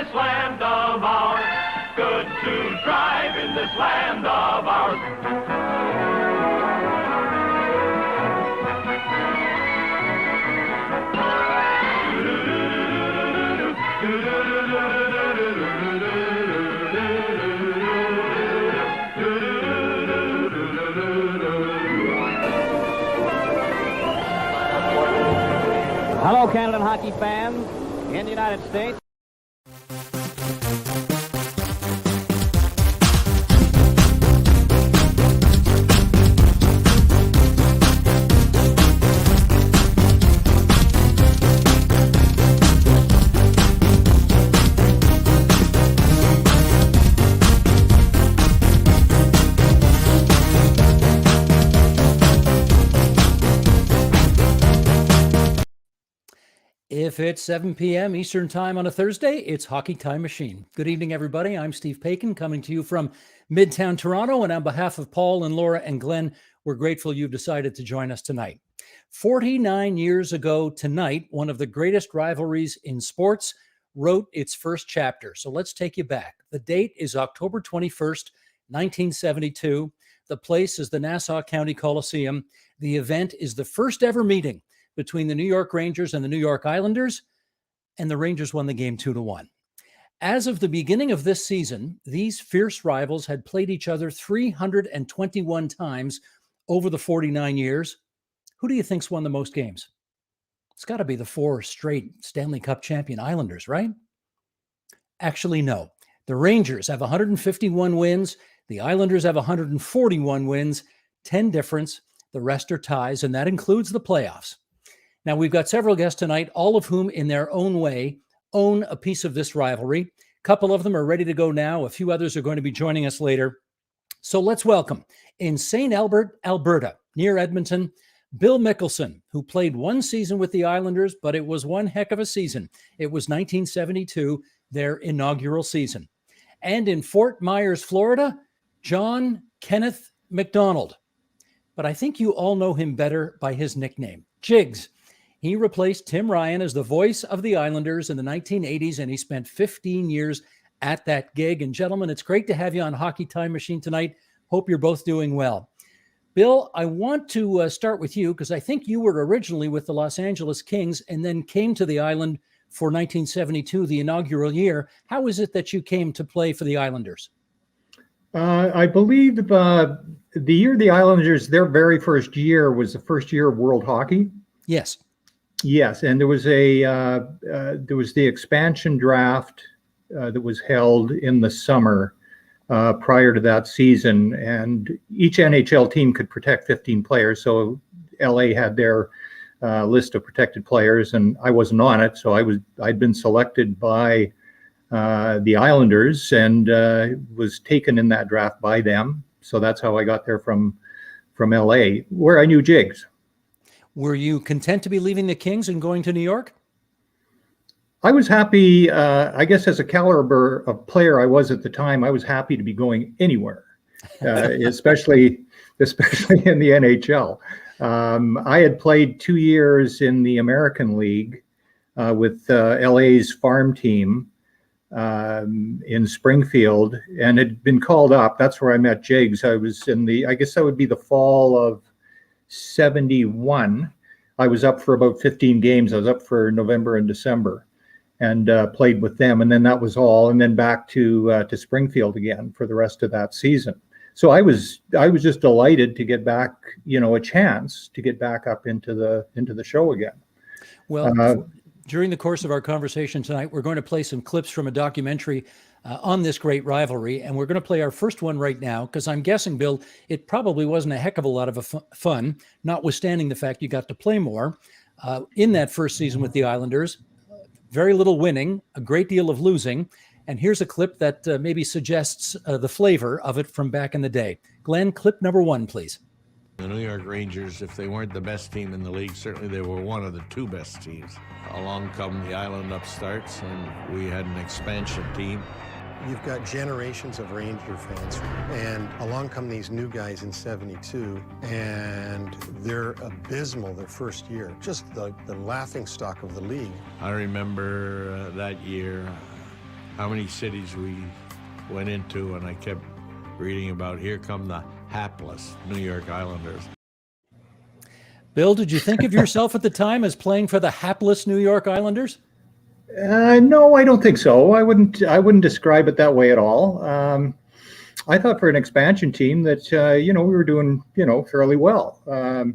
This land of ours, good to drive in this land of ours. Hello, Canada hockey fans in the United States. If it's 7 p.m. Eastern Time on a Thursday, it's Hockey Time Machine. Good evening, everybody. I'm Steve Paikin, coming to you from Midtown Toronto. And on behalf of Paul and Laura and Glenn, we're grateful you've decided to join us tonight. 49 years ago tonight, one of the greatest rivalries in sports wrote its first chapter. So let's take you back. The date is October 21st, 1972. The place is the Nassau County Coliseum. The event is the first ever meeting between the New York Rangers and the New York Islanders, and the Rangers won the game 2-1. As of the beginning of this season, these fierce rivals had played each other 321 times over the 49 years. Who do you think's won the most games? It's got to be the 4 straight Stanley Cup champion Islanders, right? Actually, no. The Rangers have 151 wins. The Islanders have 141 wins, 10 difference. The rest are ties, and that includes the playoffs. Now, we've got several guests tonight, all of whom in their own way own a piece of this rivalry. A couple of them are ready to go now. A few others are going to be joining us later. So let's welcome, in St. Albert, Alberta, near Edmonton, Bill Mickelson, who played one season with the Islanders, but it was one heck of a season. It was 1972, their inaugural season. And in Fort Myers, Florida, John Kenneth McDonald. But I think you all know him better by his nickname, Jigs. He replaced Tim Ryan as the voice of the Islanders in the 1980s, and he spent 15 years at that gig. And gentlemen, it's great to have you on Hockey Time Machine tonight. Hope you're both doing well. Bill, I want to start with you because I think you were originally with the Los Angeles Kings and then came to the island for 1972, the inaugural year. How is it that you came to play for the Islanders? I believe the year the Islanders, their very first year was the first year of World Hockey. Yes. Yes, and there was the expansion draft that was held in the summer prior to that season, and each NHL team could protect 15 players. So LA had their list of protected players, and I wasn't on it. So I'd been selected by the Islanders and was taken in that draft by them. So that's how I got there from LA, where I knew Jigs. Were you content to be leaving the Kings and going to New York? I was happy, I guess as a caliber of player I was at the time, I was happy to be going anywhere, especially in the NHL. I had played 2 years in the American League with LA's farm team in Springfield, and had been called up. That's where I met Jigs. I was I guess that would be the fall of 71. I was up for about 15 games. I was up for November and December and played with them. And then that was all. And then back to Springfield again for the rest of that season. So I was just delighted to get back, a chance to get back up into the show again. Well, during the course of our conversation tonight, we're going to play some clips from a documentary on this great rivalry. And we're going to play our first one right now, because I'm guessing, Bill, it probably wasn't a heck of a lot of fun, notwithstanding the fact you got to play more in that first season with the Islanders. Very little winning, a great deal of losing. And here's a clip that maybe suggests the flavor of it from back in the day. Glenn, clip number 1, please. The New York Rangers, if they weren't the best team in the league, certainly they were one of the 2 best teams. Along come the Island upstarts, and we had an expansion team. You've got generations of Ranger fans, and along come these new guys in 72, and they're abysmal their first year. Just the laughing stock of the league. I remember that year, how many cities we went into, and I kept reading about, here come the hapless New York Islanders. Bill, did you think of yourself at the time as playing for the hapless New York Islanders? No, I don't think so. I wouldn't describe it that way at all. I thought for an expansion team that we were doing fairly well. The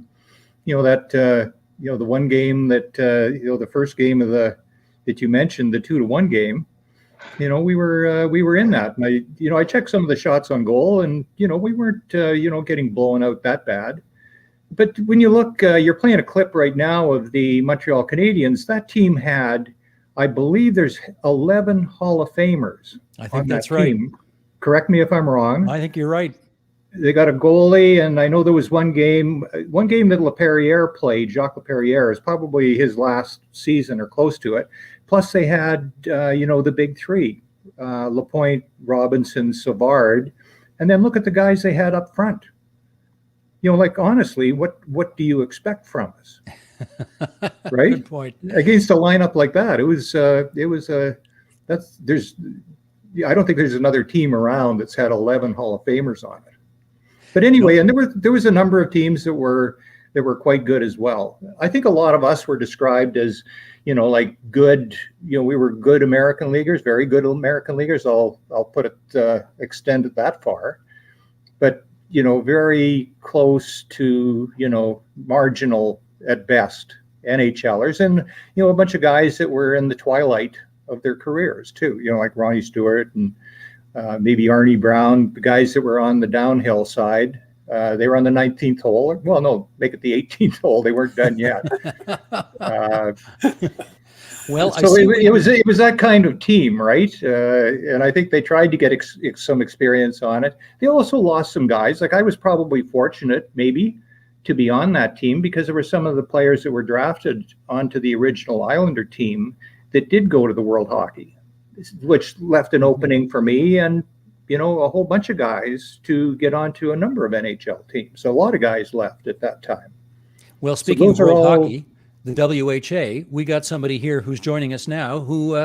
one game that the first game of that you mentioned, the 2-1 game. We were in that, and I checked some of the shots on goal, and we weren't getting blown out that bad. But when you look, you're playing a clip right now of the Montreal Canadiens. That team had, I believe, there's 11 Hall of Famers. I think that's right. Team. Correct me if I'm wrong. I think you're right. They got a goalie, and I know there was one game that Laperriere played. Jacques Laperriere is probably his last season or close to it. Plus, they had the big three: Lapointe, Robinson, Savard, and then look at the guys they had up front. Honestly, what do you expect from us? Right? Good point. Against a lineup like that, I don't think there's another team around that's had 11 Hall of Famers on it. But anyway, and there was a number of teams that were quite good as well. I think a lot of us were described as, good. We were good American leaguers, very good American leaguers. I'll put it extend it that far, but very close to marginal at best NHLers, and a bunch of guys that were in the twilight of their careers too. Like Ronnie Stewart and maybe Arnie Brown, the guys that were on the downhill side. They were on the 19th hole. Well, no, make it the 18th hole. They weren't done yet. Well, so it was that kind of team, right? And I think they tried to get some experience on it. They also lost some guys. Like I was probably fortunate, maybe, to be on that team because there were some of the players that were drafted onto the original Islander team that did go to the World Hockey, which left an opening for me and a whole bunch of guys to get onto a number of NHL teams. So a lot of guys left at that time. Well, speaking of World Hockey, the WHA, we got somebody here who's joining us now who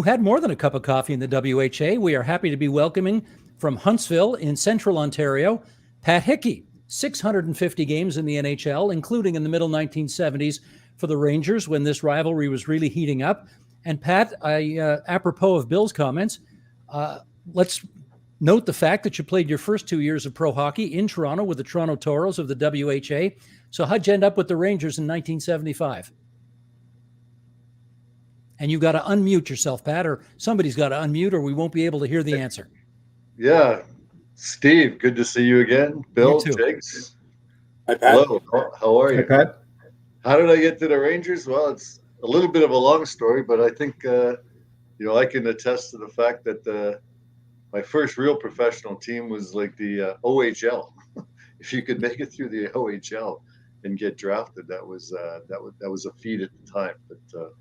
had more than a cup of coffee in the WHA. We are happy to be welcoming from Huntsville in central Ontario, Pat Hickey. 650 games in the NHL, including in the middle 1970s for the Rangers when this rivalry was really heating up. And Pat, apropos of Bill's comments, let's note the fact that you played your first 2 years of pro hockey in Toronto with the Toronto Toros of the WHA. So how'd you end up with the Rangers in 1975? And you got to unmute yourself, Pat, or somebody's got to unmute or we won't be able to hear the answer. Yeah. Steve, good to see you again. Bill, Tiggs. Hi, Pat. Hello. How are you? Hi, Pat. How did I get to the Rangers? Well, it's a little bit of a long story, but I think, I can attest to the fact that my first real professional team was like the OHL. If you could make it through the OHL and get drafted, that was a feat at the time. But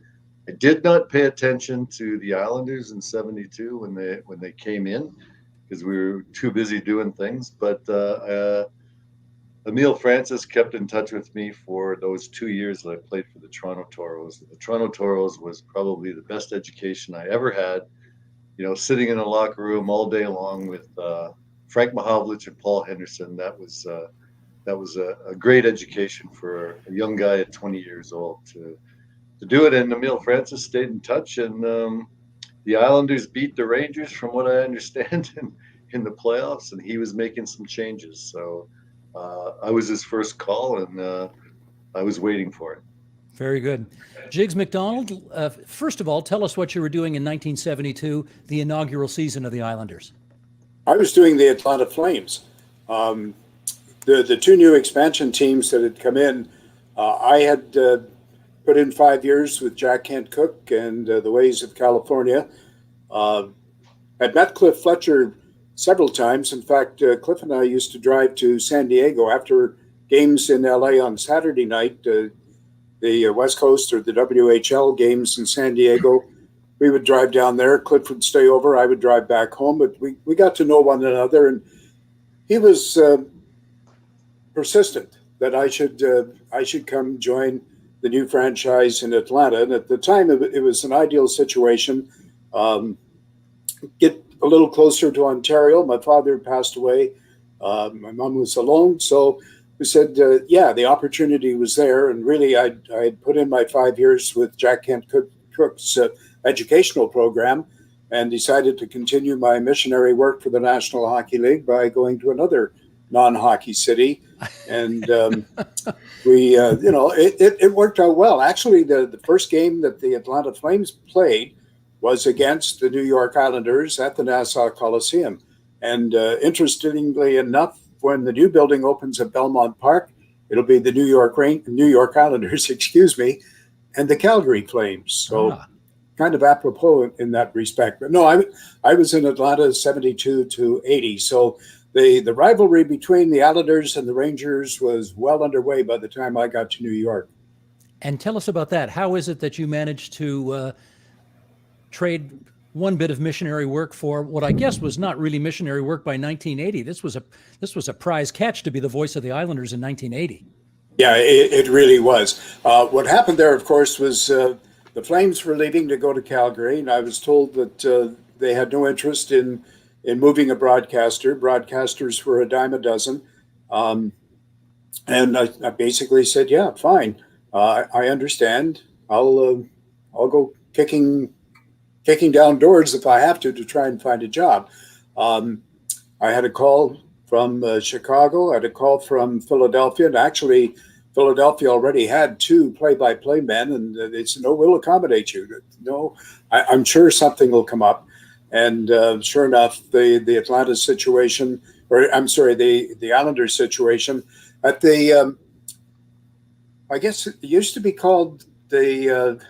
I did not pay attention to the Islanders in '72 when they came in because we were too busy doing things. But Emile Francis kept in touch with me for those 2 years that I played for the Toronto Toros. The Toronto Toros was probably the best education I ever had. Sitting in a locker room all day long with Frank Mahovlich and Paul Henderson. That was a great education for a young guy at 20 years old to do it. And Emile Francis stayed in touch, and the Islanders beat the Rangers, from what I understand, in the playoffs, and he was making some changes. So I was his first call, and I was waiting for it. Very good. Jiggs McDonald, first of all, tell us what you were doing in 1972, the inaugural season of the Islanders. I was doing the Atlanta Flames. The two new expansion teams that had come in, I had put in 5 years with Jack Kent Cooke and the Ways of California. I'd met Cliff Fletcher several times. In fact, Cliff and I used to drive to San Diego after games in LA on Saturday night, the West Coast or the WHL games in San Diego. We would drive down there. Cliff would stay over. I would drive back home. But we got to know one another, and he was persistent that I should come join the new franchise in Atlanta. And at the time, it was an ideal situation. get a little closer to Ontario. My father passed away. My mom was alone. So we said, yeah, the opportunity was there. And really, I had put in my 5 years with Jack Kent Cook's educational program and decided to continue my missionary work for the National Hockey League by going to another non-hockey city. And it worked out well. Actually, the first game that the Atlanta Flames played was against the New York Islanders at the Nassau Coliseum. And interestingly enough, when the new building opens at Belmont Park, it'll be the New York Islanders, and the Calgary Flames. So kind of apropos in that respect. But no, I was in Atlanta 72 to 80. So the rivalry between the Islanders and the Rangers was well underway by the time I got to New York. And tell us about that. How is it that you managed to trade one bit of missionary work for what I guess was not really missionary work by 1980? This was a prize catch to be the voice of the Islanders in 1980. Yeah, it really was. What happened there, of course, was the Flames were leaving to go to Calgary, and I was told that they had no interest in moving a broadcaster. Broadcasters were a dime a dozen. And I basically said, yeah, fine. I understand. I'll go kicking down doors if I have to try and find a job. I had a call from Chicago. I had a call from Philadelphia. And actually, Philadelphia already had 2 play-by-play men, and they said, no, we'll accommodate you. No, I'm sure something will come up. And sure enough, the Atlanta situation, the Islanders situation at the, I guess it used to be called the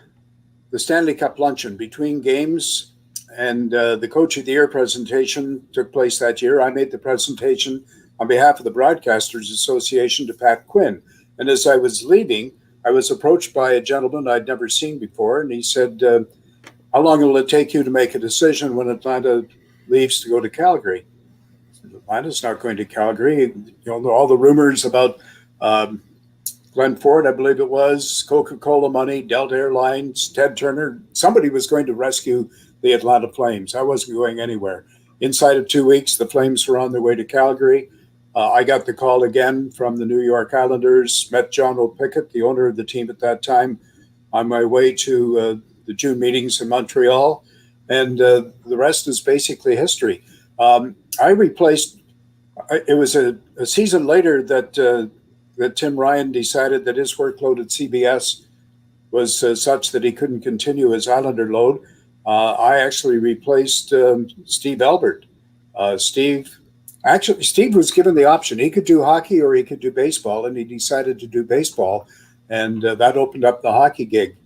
Stanley Cup luncheon between games, and the Coach of the Year presentation took place that year. I made the presentation on behalf of the Broadcasters Association to Pat Quinn. And as I was leaving, I was approached by a gentleman I'd never seen before, and he said, how long will it take you to make a decision when Atlanta leaves to go to Calgary? I said, Atlanta's not going to Calgary. All the rumors about Glenn Ford, I believe it was, Coca-Cola money, Delta Airlines, Ted Turner. Somebody was going to rescue the Atlanta Flames. I wasn't going anywhere. Inside of 2 weeks, the Flames were on their way to Calgary. I got the call again from the New York Islanders, met John O'Pickett, the owner of the team at that time, on my way to the June meetings in Montreal. And the rest is basically history. I replaced, it was a season later that Tim Ryan decided that his workload at CBS was such that he couldn't continue his Islander load. I actually replaced Steve Albert. Steve was given the option. He could do hockey or he could do baseball, and he decided to do baseball, and that opened up the hockey gig.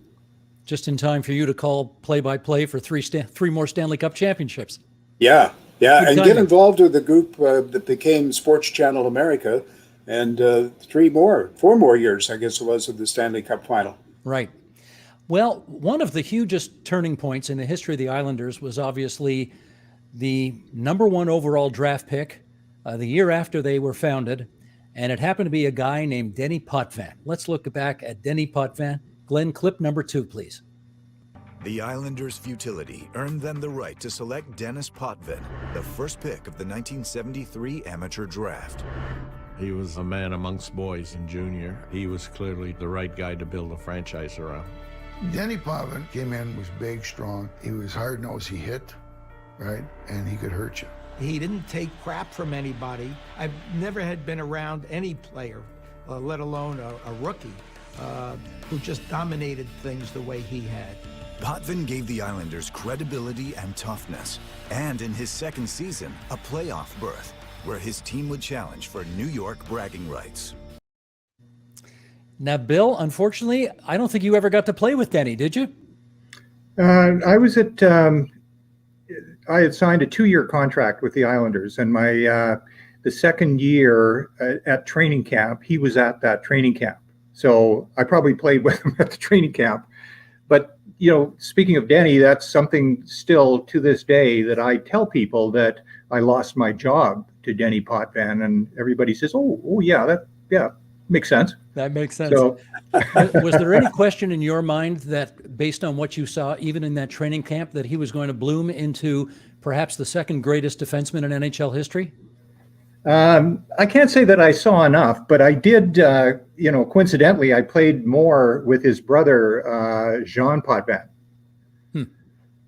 Just in time for you to call play-by-play for three more Stanley Cup championships. Yeah, Good and timing. get involved with the group that became Sports Channel America, and 4 more years, I guess it was, of the Stanley Cup final. Right. Well, one of the hugest turning points in the history of the Islanders was obviously the #1 overall draft pick the year after they were founded, and it happened to be a guy named Denny Potvin. Let's look back at Denny Potvin. Glenn, clip number 2, please. The Islanders' futility earned them the right to select Dennis Potvin, the first pick of the 1973 amateur draft. He was a man amongst boys in junior. He was clearly the right guy to build a franchise around. Denny Potvin came in, was big, strong. He was hard-nosed. He hit, right? And he could hurt you. He didn't take crap from anybody. I've never had been around any player, let alone a rookie, who just dominated things the way he had. Potvin gave the Islanders credibility and toughness, and in his second season, a playoff berth, where his team would challenge for New York bragging rights. Now, Bill, unfortunately, I don't think you ever got to play with Denny, did you? I was at, I had signed a 2-year contract with the Islanders, and the second year at training camp, he was at that training camp. So I probably played with him at the training camp. But, speaking of Denny, that's something still to this day that I tell people, that I lost my job to Denny Potvin, and everybody says, oh yeah, Makes sense. That makes sense. So, Was there any question in your mind that, based on what you saw, even in that training camp, that he was going to bloom into perhaps the second greatest defenseman in NHL history? I can't say that I saw enough, but I did, coincidentally, I played more with his brother, Jean Potvin.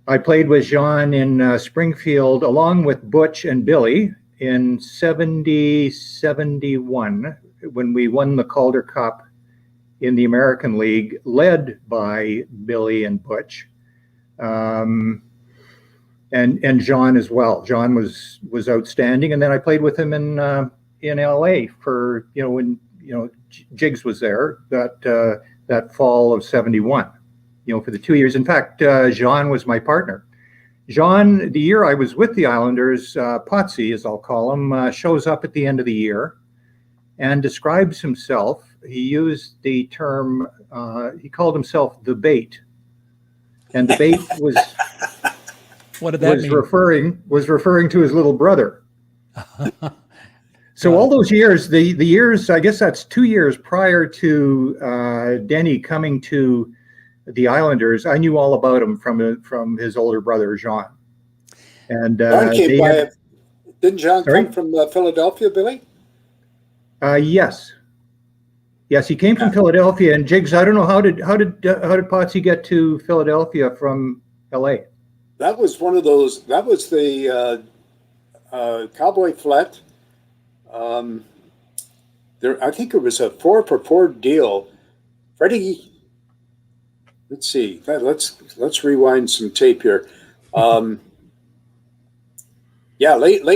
I played with Jean in Springfield along with Butch and Billy in 71 when we won the Calder Cup in the American League, led by Billy and Butch, and Jean as well. Jean was outstanding, and then I played with him in LA for when Jigs was there that fall of 71. For the 2 years. In fact, Jean was my partner. Jean, the year I was with the Islanders, Potsy, as I'll call him, shows up at the end of the year and describes himself. He used the term, he called himself the bait. And the bait was, what did that mean? Was referring to his little brother. So all those years, the years, I guess that's 2 years prior to Denny coming to the Islanders, I knew all about him from his older brother, Jean. And didn't Jean come from Philadelphia, Billy? Yes, he came from Philadelphia. And Jigs, I don't know how did Potsy get to Philadelphia from L.A.? That was one of those. That was the Cowboy Flat. I think it was a 4-for-4 deal. Freddie. Let's see. Let's rewind some tape here. Late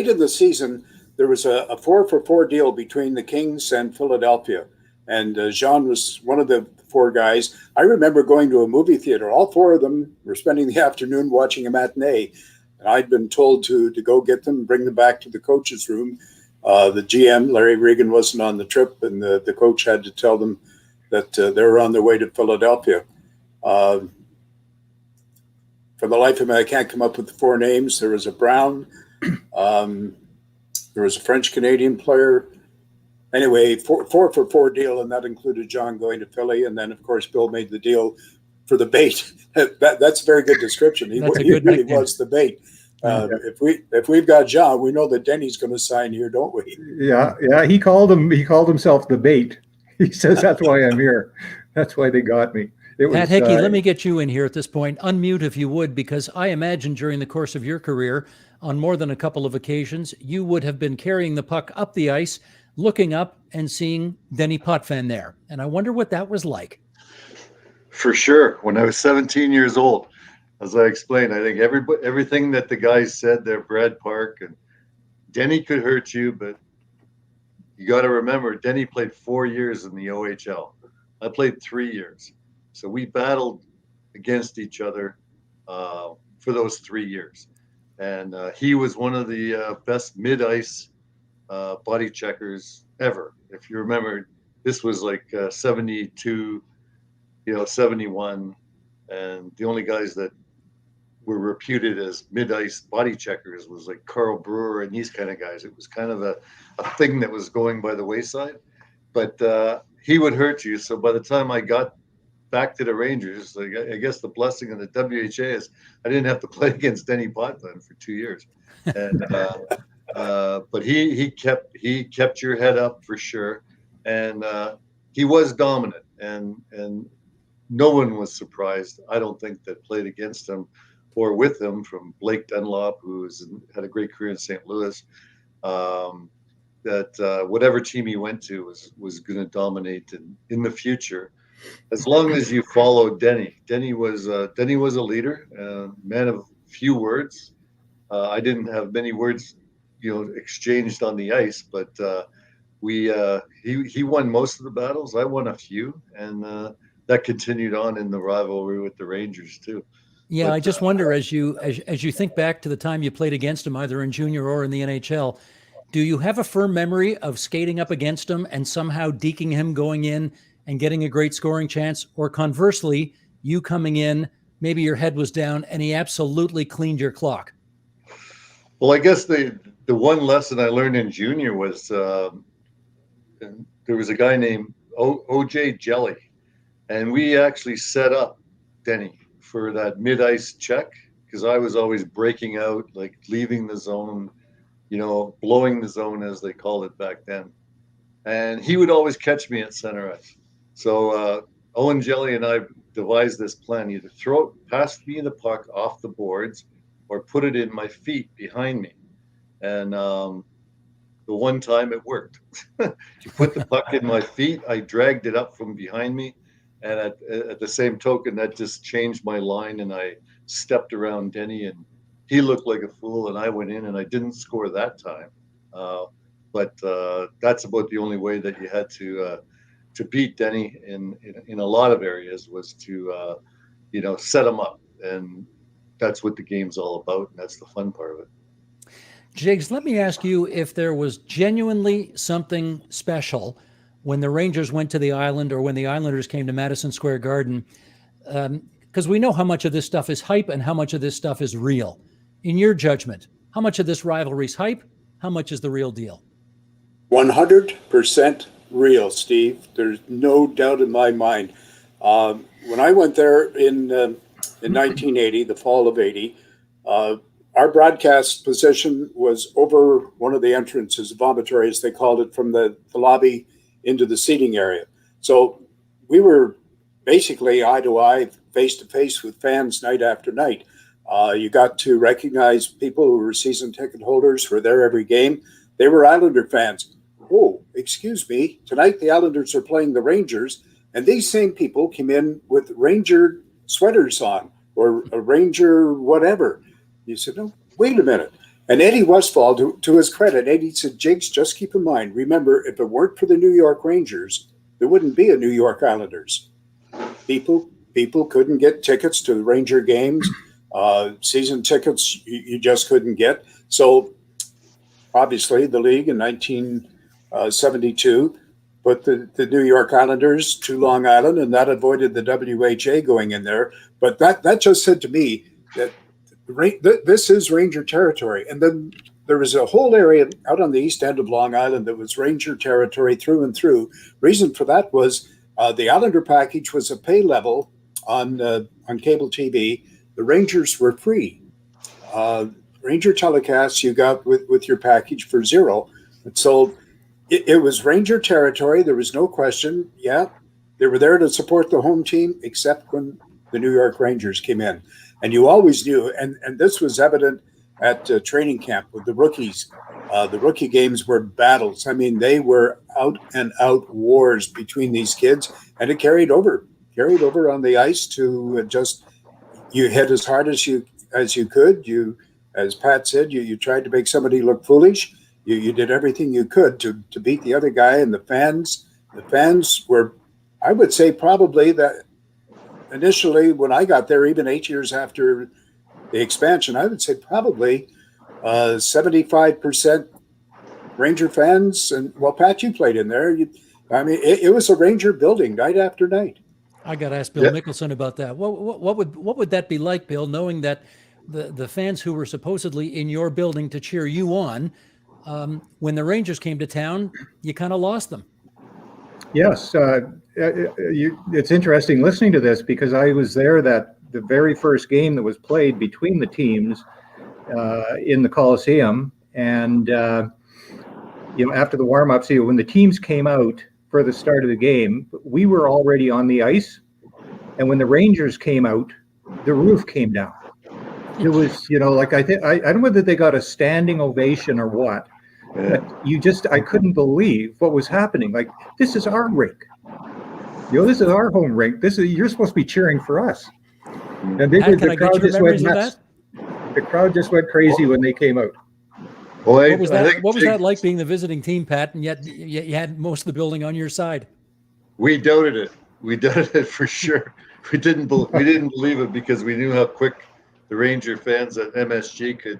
in the season, there was a 4-for-4 deal between the Kings and Philadelphia, and Jean was one of the 4 guys. I remember going to a movie theater. All 4 of them were spending the afternoon watching a matinee, and I'd been told to go get them, bring them back to the coach's room. The GM, Larry Regan, wasn't on the trip, and the coach had to tell them that they were on their way to Philadelphia. For the life of me, I can't come up with the 4 names. There was a Brown. There was a French-Canadian player. Anyway, 4-for-4 deal, and that included John going to Philly. And then, of course, Bill made the deal for the bait. That's a very good description. He really was the bait. If we've got John, we know that Denny's going to sign here, don't we? Yeah. He called himself the bait. He says, that's why I'm here. That's why they got me. Pat Hickey, let me get you in here at this point. Unmute if you would, because I imagine during the course of your career, on more than a couple of occasions, you would have been carrying the puck up the ice, looking up and seeing Denny Potvin there. And I wonder what that was like. For sure. When I was 17 years old, as I explained, I think everything that the guys said there, Brad Park, and Denny could hurt you, but you got to remember, Denny played 4 years in the OHL. I played 3 years. So we battled against each other for those 3 years. And he was one of the best mid-ice body checkers ever. If you remember, this was like 72, 71. And the only guys that were reputed as mid-ice body checkers was like Carl Brewer and these kind of guys. It was kind of a thing that was going by the wayside. But he would hurt you. So by the time I got back to the Rangers, I guess the blessing of the WHA is I didn't have to play against Denny Potvin for 2 years, and but he kept your head up for sure, and he was dominant, and no one was surprised. I don't think that played against him or with him, from Blake Dunlop, who had a great career in St. Louis, that whatever team he went to was going to dominate in the future. As long as you followed Denny. Denny was a leader, man of few words. I didn't have many words, exchanged on the ice, but he won most of the battles. I won a few, and that continued on in the rivalry with the Rangers too. Yeah, but, I just wonder, as you think back to the time you played against him, either in junior or in the NHL, do you have a firm memory of skating up against him and somehow deking him going in and getting a great scoring chance, or conversely, you coming in, maybe your head was down and he absolutely cleaned your clock? Well, I guess the one lesson I learned in junior was there was a guy named OJ Jelly, and we actually set up Denny for that mid-ice check because I was always breaking out, like leaving the zone, blowing the zone as they called it back then. And he would always catch me at center ice. So Owen Jelly and I devised this plan: either pass me the puck off the boards, or put it in my feet behind me. And the one time it worked. You put the puck in my feet, I dragged it up from behind me, and at the same token, that just changed my line, and I stepped around Denny, and he looked like a fool, and I went in, and I didn't score that time. But that's about the only way that you had to beat Denny in a lot of areas, was to set him up, and that's what the game's all about, and that's the fun part of it. Jigs, let me ask you if there was genuinely something special when the Rangers went to the Island, or when the Islanders came to Madison Square Garden, because we know how much of this stuff is hype and how much of this stuff is real. In your judgment, how much of this rivalry's hype? How much is the real deal? 100% real, Steve. There's no doubt in my mind. When I went there in 1980, the fall of 80, our broadcast position was over one of the entrances, vomitories, they called it, from the lobby into the seating area. So we were basically eye to eye, face to face with fans night after night. You got to recognize people who were season ticket holders, who were there every game. They were Islander fans. Oh, excuse me, tonight the Islanders are playing the Rangers, and these same people came in with Ranger sweaters on, or a Ranger whatever. You said, no, wait a minute. And Eddie Westfall, to his credit, Eddie said, Jigs, just keep in mind, remember, if it weren't for the New York Rangers, there wouldn't be a New York Islanders. People couldn't get tickets to the Ranger games. Season tickets you just couldn't get. So obviously the league in 1972 put the New York Islanders to Long Island, and that avoided the WHA going in there. But that just said to me that this is Ranger territory. And then there was a whole area out on the east end of Long Island that was Ranger territory through and through. Reason for that was the Islander package was a pay level on cable TV. The Rangers were free. Ranger telecasts you got with your package for $0. And so it was Ranger territory. There was no question. Yeah, they were there to support the home team, except when the New York Rangers came in. And you always knew, and this was evident at training camp with the rookies. The rookie games were battles. I mean, they were out and out wars between these kids, and it carried over on the ice to just, you hit as hard as you could. You, as Pat said, you tried to make somebody look foolish. You did everything you could to beat the other guy. And the fans were, I would say, probably that initially when I got there, even 8 years after the expansion, I would say probably 75% Ranger fans. And well, Pat, you played in there. It was a Ranger building night after night. I got to ask Bill Mickelson about that. What would that be like, Bill, knowing that the fans who were supposedly in your building to cheer you on, when the Rangers came to town, you kind of lost them? Yes. It's interesting listening to this, because I was there the very first game that was played between the teams in the Coliseum. And, after the warm-ups, when the teams came out for the start of the game, we were already on the ice. And when the Rangers came out, the roof came down. It was, I don't know whether they got a standing ovation or what. But I couldn't believe what was happening. Like, this is our rink. This is our home rink. You're supposed to be cheering for us. And the crowd just went nuts. The crowd just went crazy when they came out. What was that like, being the visiting team, Pat, and yet you had most of the building on your side? We doubted it. We doubted it for sure. We didn't believe it, because we knew how quick the Ranger fans at MSG could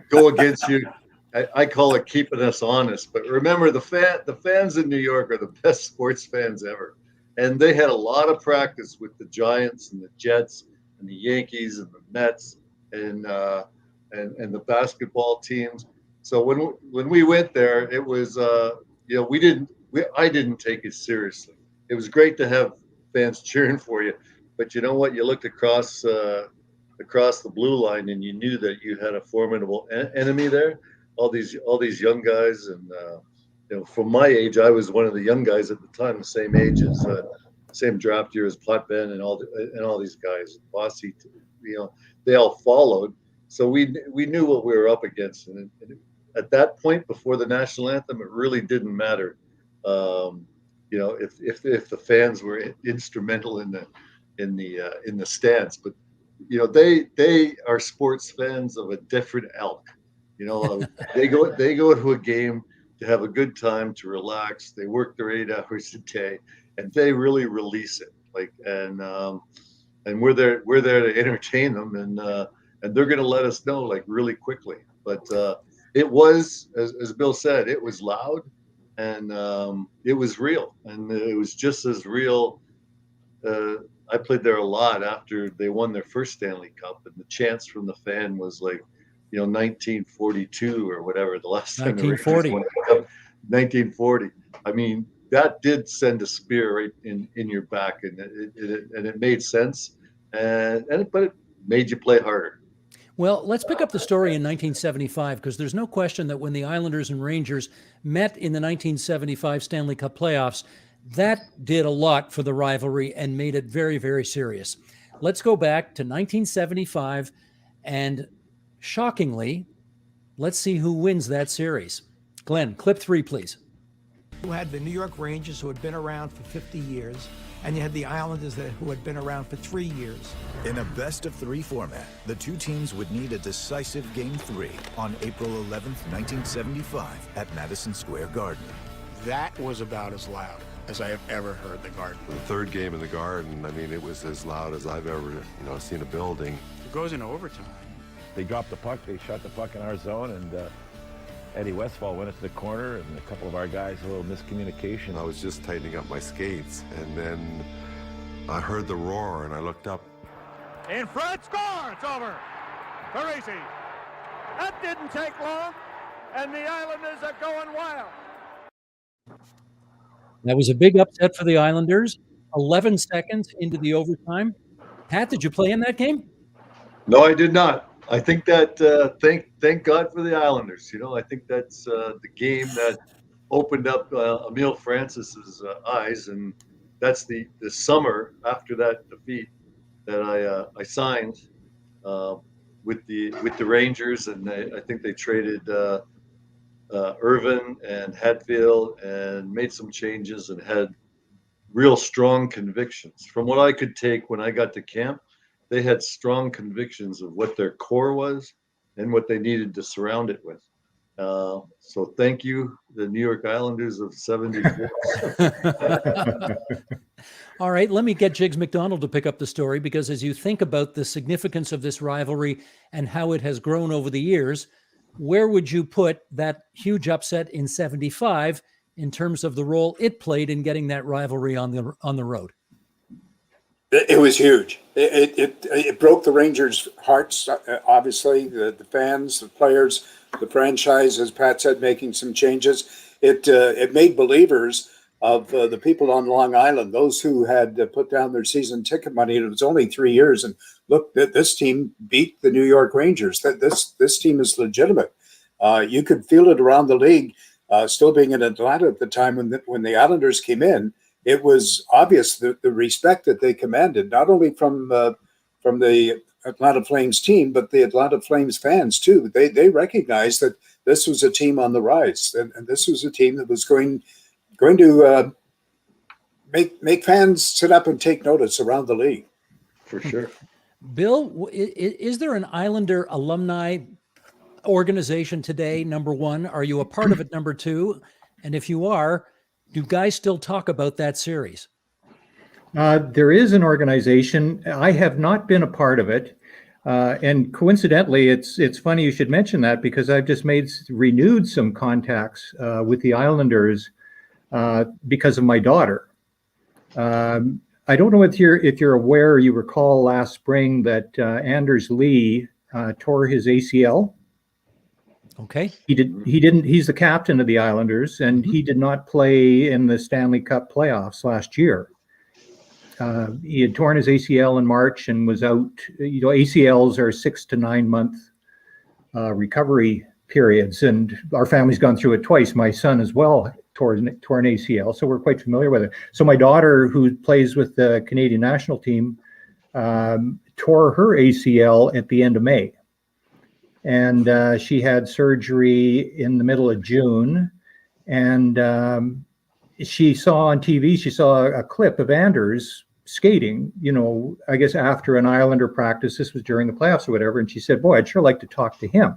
go against you. I call it keeping us honest. But remember, the fans in New York are the best sports fans ever, and they had a lot of practice with the Giants and the Jets and the Yankees and the Mets and the basketball teams. So when we went there, it was we didn't I didn't take it seriously. It was great to have fans cheering for you, but you know what? You looked across the blue line and you knew that you had a formidable enemy there. All these young guys, and from my age, I was one of the young guys at the time, the same age as same draft year as Potvin and all these guys, Bossy, they all followed. So we knew what we were up against, and at that point before the national anthem, it really didn't matter. If the fans were instrumental in the stands, but they are sports fans of a different ilk. They go to a game to have a good time, to relax. They work their 8 hours a day, and they really release it. And we're there to entertain them, and they're going to let us know really quickly. But it was, as Bill said, it was loud, and it was real, and it was just as real. I played there a lot after they won their first Stanley Cup, and the chants from the fan was 1942 or whatever, the last time the Rangers won the Cup, 1940. I mean, that did send a spear right in your back, and it made sense, but it made you play harder. Well, let's pick up the story in 1975, because there's no question that when the Islanders and Rangers met in the 1975 Stanley Cup playoffs, that did a lot for the rivalry and made it very, very serious. Let's go back to 1975, and shockingly, let's see who wins that series. Glenn, clip 3, please. You had the New York Rangers, who had been around for 50 years, and you had the Islanders who had been around for 3 years. In a best-of-3 format, the two teams would need a decisive Game 3 on April 11th, 1975 at Madison Square Garden. That was about as loud as I have ever heard the Garden. The third game in the Garden, I mean, it was as loud as I've ever, seen a building. It goes into overtime. They dropped the puck, they shot the puck in our zone, and Eddie Westfall went into the corner, and a couple of our guys, a little miscommunication. I was just tightening up my skates, and then I heard the roar, and I looked up. In front, score! It's over. Parisi. That didn't take long, and the Islanders are going wild. That was a big upset for the Islanders. 11 seconds into the overtime. Pat, did you play in that game? No, I did not. I think that thank God for the Islanders. I think that's the game that opened up Emile Francis's eyes, and that's the summer after that defeat that I signed with the Rangers, and I think they traded Irvin and Hatfield and made some changes and had real strong convictions. From what I could take when I got to camp, they had strong convictions of what their core was and what they needed to surround it with. So thank you, the New York Islanders of 74. All right, let me get Jigs McDonald to pick up the story, because as you think about the significance of this rivalry and how it has grown over the years, where would you put that huge upset in 75 in terms of the role it played in getting that rivalry on the road? It was huge. It broke the Rangers' hearts, obviously, the fans, the players, the franchise, as Pat said, making some changes. It made believers of the people on Long Island, those who had put down their season ticket money. It was only 3 years, and look, this team beat the New York Rangers. This team is legitimate. You could feel it around the league. Still being in Atlanta at the time when the Islanders came in, it was obvious the respect that they commanded, not only from the Atlanta Flames team, but the Atlanta Flames fans too. They recognized that this was a team on the rise, and this was a team that was going to make fans sit up and take notice around the league. For sure. Bill, is there an Islander alumni organization today, number one? Are you a part of it, number two? And if you are, do guys still talk about that series? There is an organization. I have not been a part of it. And coincidentally, it's funny you should mention that, because I've just renewed some contacts with the Islanders because of my daughter. I don't know if you're aware or you recall last spring that Anders Lee tore his ACL. Okay. He's the captain of the Islanders, and he did not play in the Stanley Cup playoffs last year. He had torn his ACL in March and was out. ACLs are 6 to 9 month recovery periods, and our family's gone through it twice. My son as well tore an ACL, so we're quite familiar with it. So my daughter, who plays with the Canadian national team, tore her ACL at the end of May. And she had surgery in the middle of June. And she saw on TV, she saw a clip of Anders skating, I guess after an Islander practice. This was during the playoffs or whatever. And she said, boy, I'd sure like to talk to him.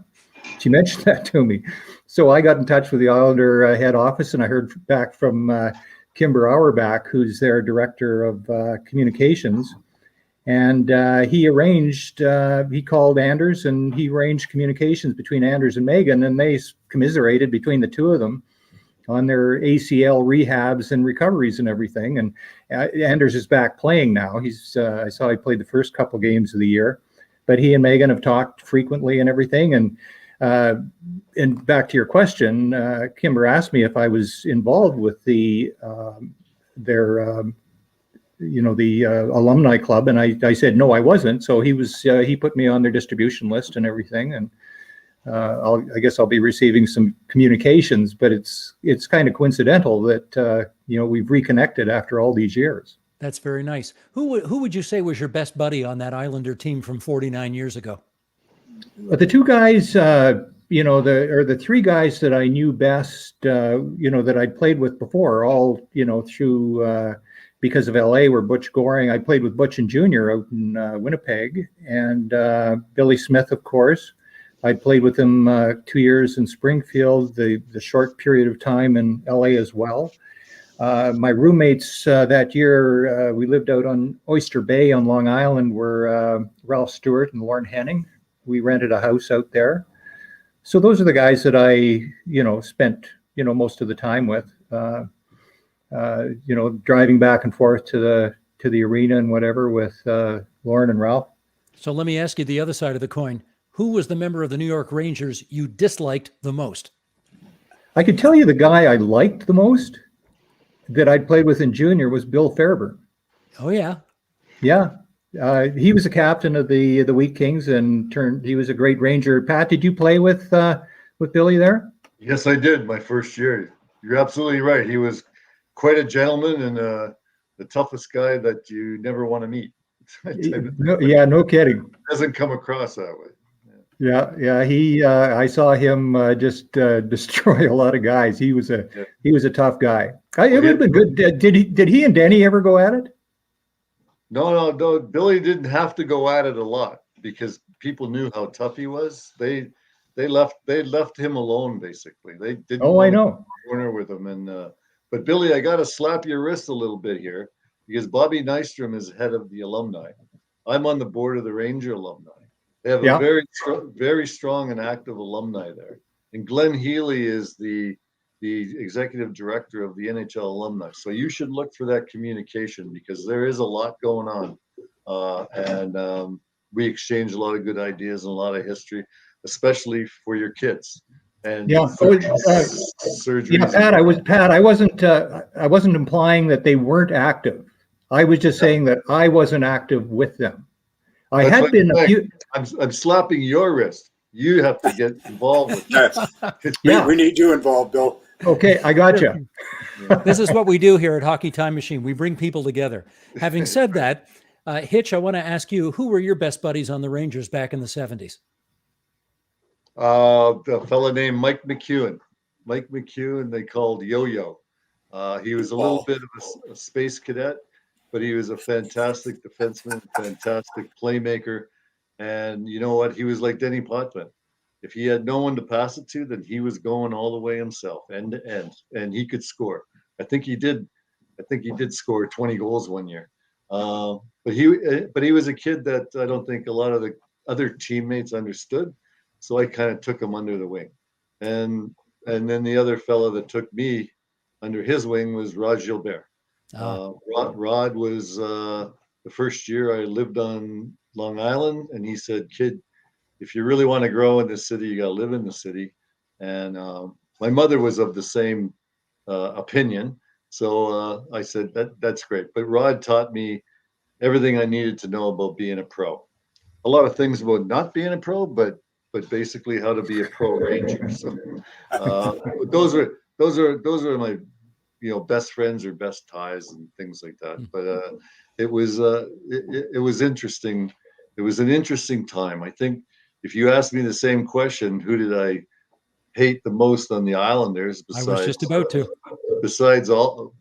She mentioned that to me. So I got in touch with the Islander head office, and I heard back from Kimber Auerbach, who's their director of communications. And he called Anders, and he arranged communications between Anders and Megan, and they commiserated between the two of them on their ACL rehabs and recoveries and everything. And Anders is back playing now. I saw he played the first couple games of the year, but he and Megan have talked frequently and everything. And back to your question, Kimber asked me if I was involved with their alumni club, and I said no, I wasn't. So he put me on their distribution list and everything, and I guess I'll be receiving some communications. But it's kind of coincidental that we've reconnected after all these years. That's very nice. Who would you say was your best buddy on that Islander team from 49 years ago? The two guys, the three guys that I knew best, that I'd played with before, all through. Because of LA, were Butch Goring. I played with Butch and Junior out in Winnipeg, and Billy Smith, of course. I played with him 2 years in Springfield, the short period of time in LA as well. My roommates that year, we lived out on Oyster Bay on Long Island, were Ralph Stewart and Lauren Henning. We rented a house out there. So those are the guys that I, spent, most of the time with. Driving back and forth to the arena and whatever with Lauren and Ralph. So let me ask you the other side of the coin. Who was the member of the New York Rangers you disliked the most? I could tell you the guy I liked the most that I'd played with in junior was Bill Fairburn. Oh, yeah. Yeah. He was a captain of the Wheat Kings, and he was a great Ranger. Pat, did you play with Billy there? Yes, I did my first year. You're absolutely right. He was quite a gentleman and the toughest guy that you never want to meet. No kidding. Doesn't come across that way. Yeah. I saw him just destroy a lot of guys. He was a tough guy. It would have been good. Did he and Denny ever go at it? No. Billy didn't have to go at it a lot because people knew how tough he was. They left him alone basically. They didn't. Oh, I know. Corner with him and. But Billy, I got to slap your wrist a little bit here because Bobby Nystrom is head of the alumni. I'm on the board of the Ranger alumni. They have a very strong and active alumni there. And Glenn Healy is the executive director of the NHL alumni. So you should look for that communication because there is a lot going on. And we exchange a lot of good ideas and a lot of history, especially for your kids. And surgery. Yeah, Pat. I wasn't implying that they weren't active. I was just saying that I wasn't active with them. I had been a few. I'm slapping your wrist. You have to get involved with that. We need you involved, Bill. Okay, I got you. This is what we do here at Hockey Time Machine. We bring people together. Having said that, Hitch, I want to ask you, who were your best buddies on the Rangers back in the 70s? A fella named Mike McEwen. Mike McEwen, they called Yo-Yo. He was a little bit of a space cadet, but he was a fantastic defenseman, fantastic playmaker. And you know what? He was like Denny Potvin. If he had no one to pass it to, then he was going all the way himself, end to end, and he could score. I think he did score 20 goals one year. But he was a kid that I don't think a lot of the other teammates understood. So I kind of took him under the wing. And then the other fellow that took me under his wing was Rod Gilbert. Rod was the first year I lived on Long Island, and he said, "Kid, if you really want to grow in this city, you got to live in the city." And my mother was of the same opinion. So I said, that's great. But Rod taught me everything I needed to know about being a pro. A lot of things about not being a pro, but basically how to be a pro ranger. So those are my best friends or best ties and things like that. But it was interesting. It was an interesting time. I think if you asked me the same question, who did I hate the most on the Islanders? I was just about to. Besides all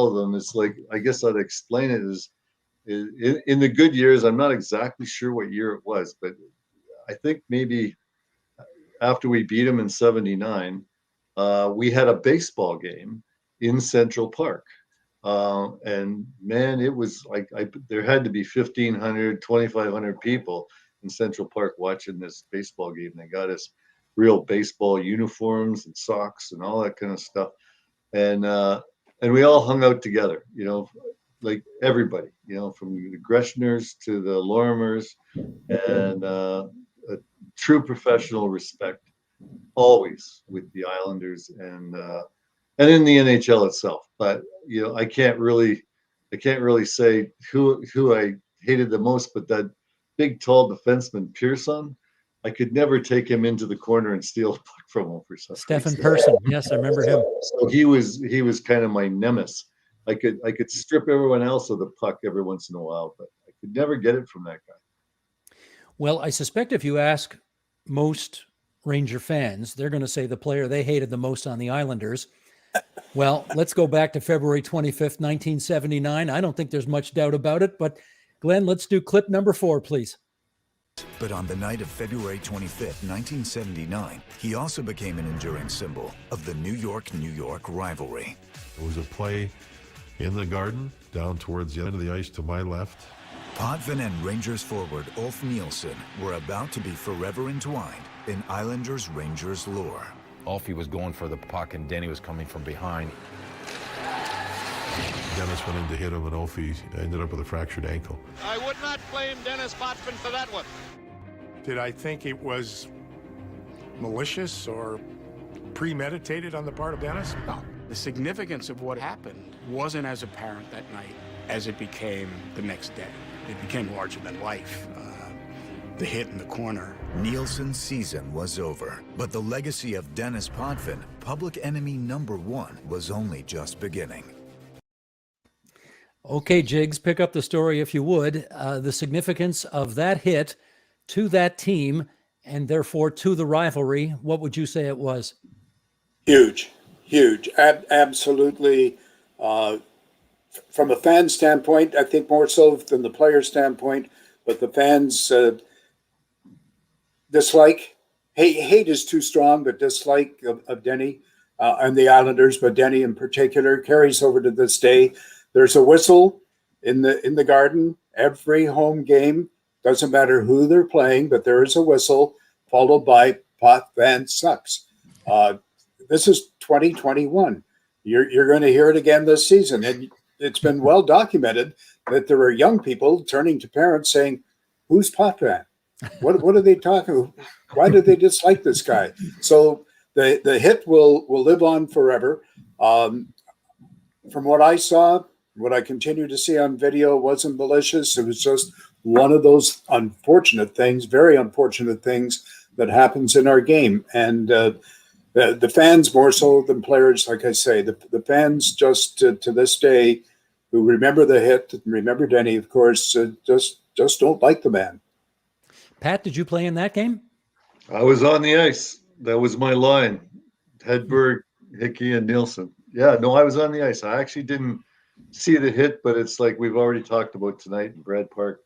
of them, it's like, I guess I'd explain it as in the good years. I'm not exactly sure what year it was, but I think maybe after we beat them in '79, we had a baseball game in Central Park. And man, it was like there had to be 1,500, 2,500 people in Central Park watching this baseball game. They got us real baseball uniforms and socks and all that kind of stuff. And we all hung out together, like everybody, from the Greshners to the Lorimers, and a true professional respect always with the Islanders and in the NHL itself. But I can't really say who I hated the most. But that big, tall defenseman Pearson, I could never take him into the corner and steal a puck from him for some Stephen reason. Person, yes, I remember him. So he was kind of my nemesis. I could strip everyone else of the puck every once in a while, but I could never get it from that guy. Well, I suspect if you ask most Ranger fans, they're going to say the player they hated the most on the Islanders. Well, let's go back to February 25th, 1979. I don't think there's much doubt about it, but Glenn, let's do clip number 4, please. But on the night of February 25th, 1979, he also became an enduring symbol of the New York rivalry. It was a play in the Garden, down towards the end of the ice to my left. Potvin and Rangers forward Ulf Nielsen were about to be forever entwined in Islanders-Rangers lore. Ulfie was going for the puck, and Denny was coming from behind. Dennis went in to hit him, and Ulfie ended up with a fractured ankle. I would not blame Dennis Potvin for that one. Did I think it was malicious or premeditated on the part of Dennis? No. The significance of what happened wasn't as apparent that night as it became the next day. It became larger than life. The hit in the corner. Nielsen's season was over, but the legacy of Dennis Potvin, public enemy number 1, was only just beginning. Okay, Jiggs, pick up the story if you would. The significance of that hit to that team and therefore to the rivalry, what would you say it was? Huge. Absolutely. From a fan standpoint, I think more so than the player standpoint, but the fans dislike, hate is too strong, but dislike of Denny and the Islanders, but Denny in particular, carries over to this day. There's a whistle in the Garden every home game. Doesn't matter who they're playing, but there is a whistle followed by Potvin sucks. This is 2021. You're going to hear it again this season. And it's been well documented that there are young people turning to parents saying, who's Potvin? What are they talking? Why do they dislike this guy? So the hit will live on forever. From what I saw, what I continue to see on video wasn't malicious. It was just one of those unfortunate things, very unfortunate things that happens in our game. And the fans, more so than players, like I say, the fans just to this day who remember the hit, remember Denny, of course, just don't like the man. Pat, did you play in that game? I was on the ice. That was my line. Hedberg, Hickey, and Nielsen. Yeah, no, I was on the ice. I actually didn't see the hit, but it's like we've already talked about tonight, and Brad Park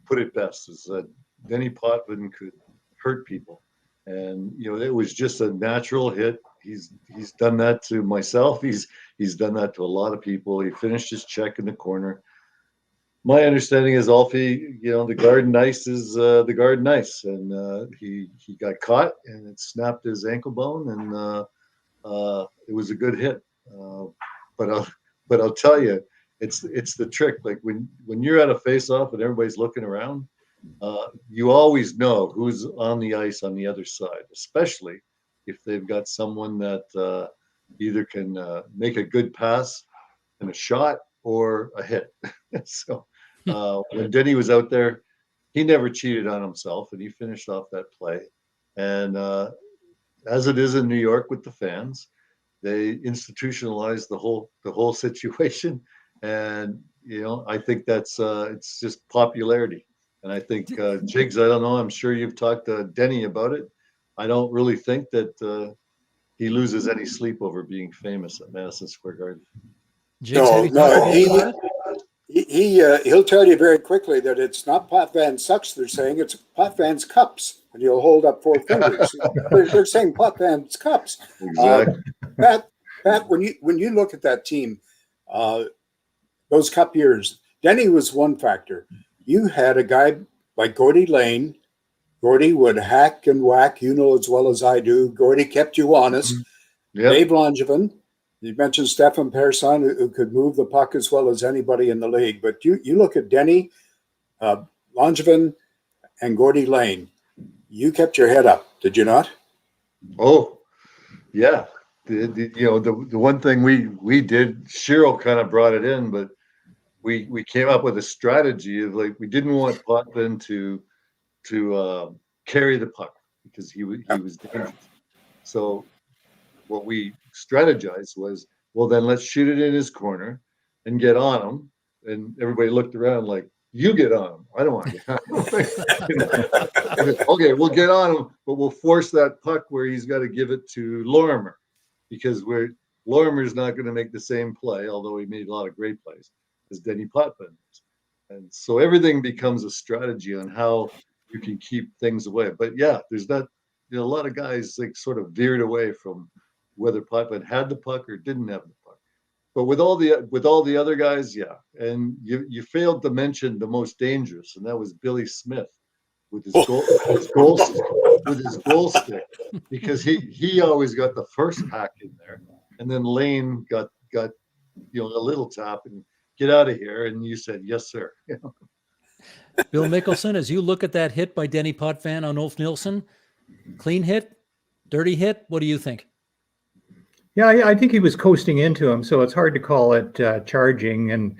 put it best, is that Denny Potvin could hurt people. And, it was just a natural hit. He's done that to myself. He's done that to a lot of people. He finished his check in the corner. My understanding is Alfie, the Garden ice is the Garden ice, and he got caught and it snapped his ankle bone, and it was a good hit. But I'll tell you, it's the trick. Like when you're at a face-off and everybody's looking around, you always know who's on the ice on the other side, especially if they've got someone that either can make a good pass and a shot or a hit. So when Denny was out there, he never cheated on himself, and he finished off that play. And as it is in New York with the fans, they institutionalized the whole situation. And I think that's it's just popularity. And I think Jigs, I don't know, I'm sure you've talked to Denny about it. I don't really think that he loses any sleep over being famous at Madison Square Garden. Jigs, have you talked to him about it? He'll tell you very quickly that it's not Potvin sucks, they're saying, it's Potvin's cups. And he'll hold up 4 fingers. they're saying Potvin's cups. Exactly. Pat, when you look at that team, those cup years, Denny was one factor. You had a guy like Gordy Lane. Gordy would hack and whack, as well as I do. Gordy kept you honest. Yep. Dave Langevin. You mentioned Stefan Persson, who could move the puck as well as anybody in the league. But you look at Denny, Langevin, and Gordy Lane. You kept your head up, did you not? Oh, yeah. The one thing we did, Shiro kind of brought it in, but we came up with a strategy of like we didn't want Potvin to carry the puck because he was dangerous. So what we strategized was, well, then let's shoot it in his corner and get on him. And everybody looked around like, you get on him. I don't want to get on him. Okay, we'll get on him, but we'll force that puck where he's got to give it to Lorimer, because Lorimer's not going to make the same play, although he made a lot of great plays, as Denny Potvin. And so everything becomes a strategy on how you can keep things away. But yeah, there's that. A lot of guys like sort of veered away from whether Potvin had the puck or didn't have the puck. But with all the other guys, yeah. And you failed to mention the most dangerous, and that was Billy Smith with his goal stick, because he always got the first hack in there, and then Lane got a little tap and get out of here, and you said yes, sir. Bill Mickelson, as you look at that hit by Denny Potvin on Ulf Nilsson, clean hit, dirty hit, what do you think? Yeah, I think he was coasting into him, so it's hard to call it charging. And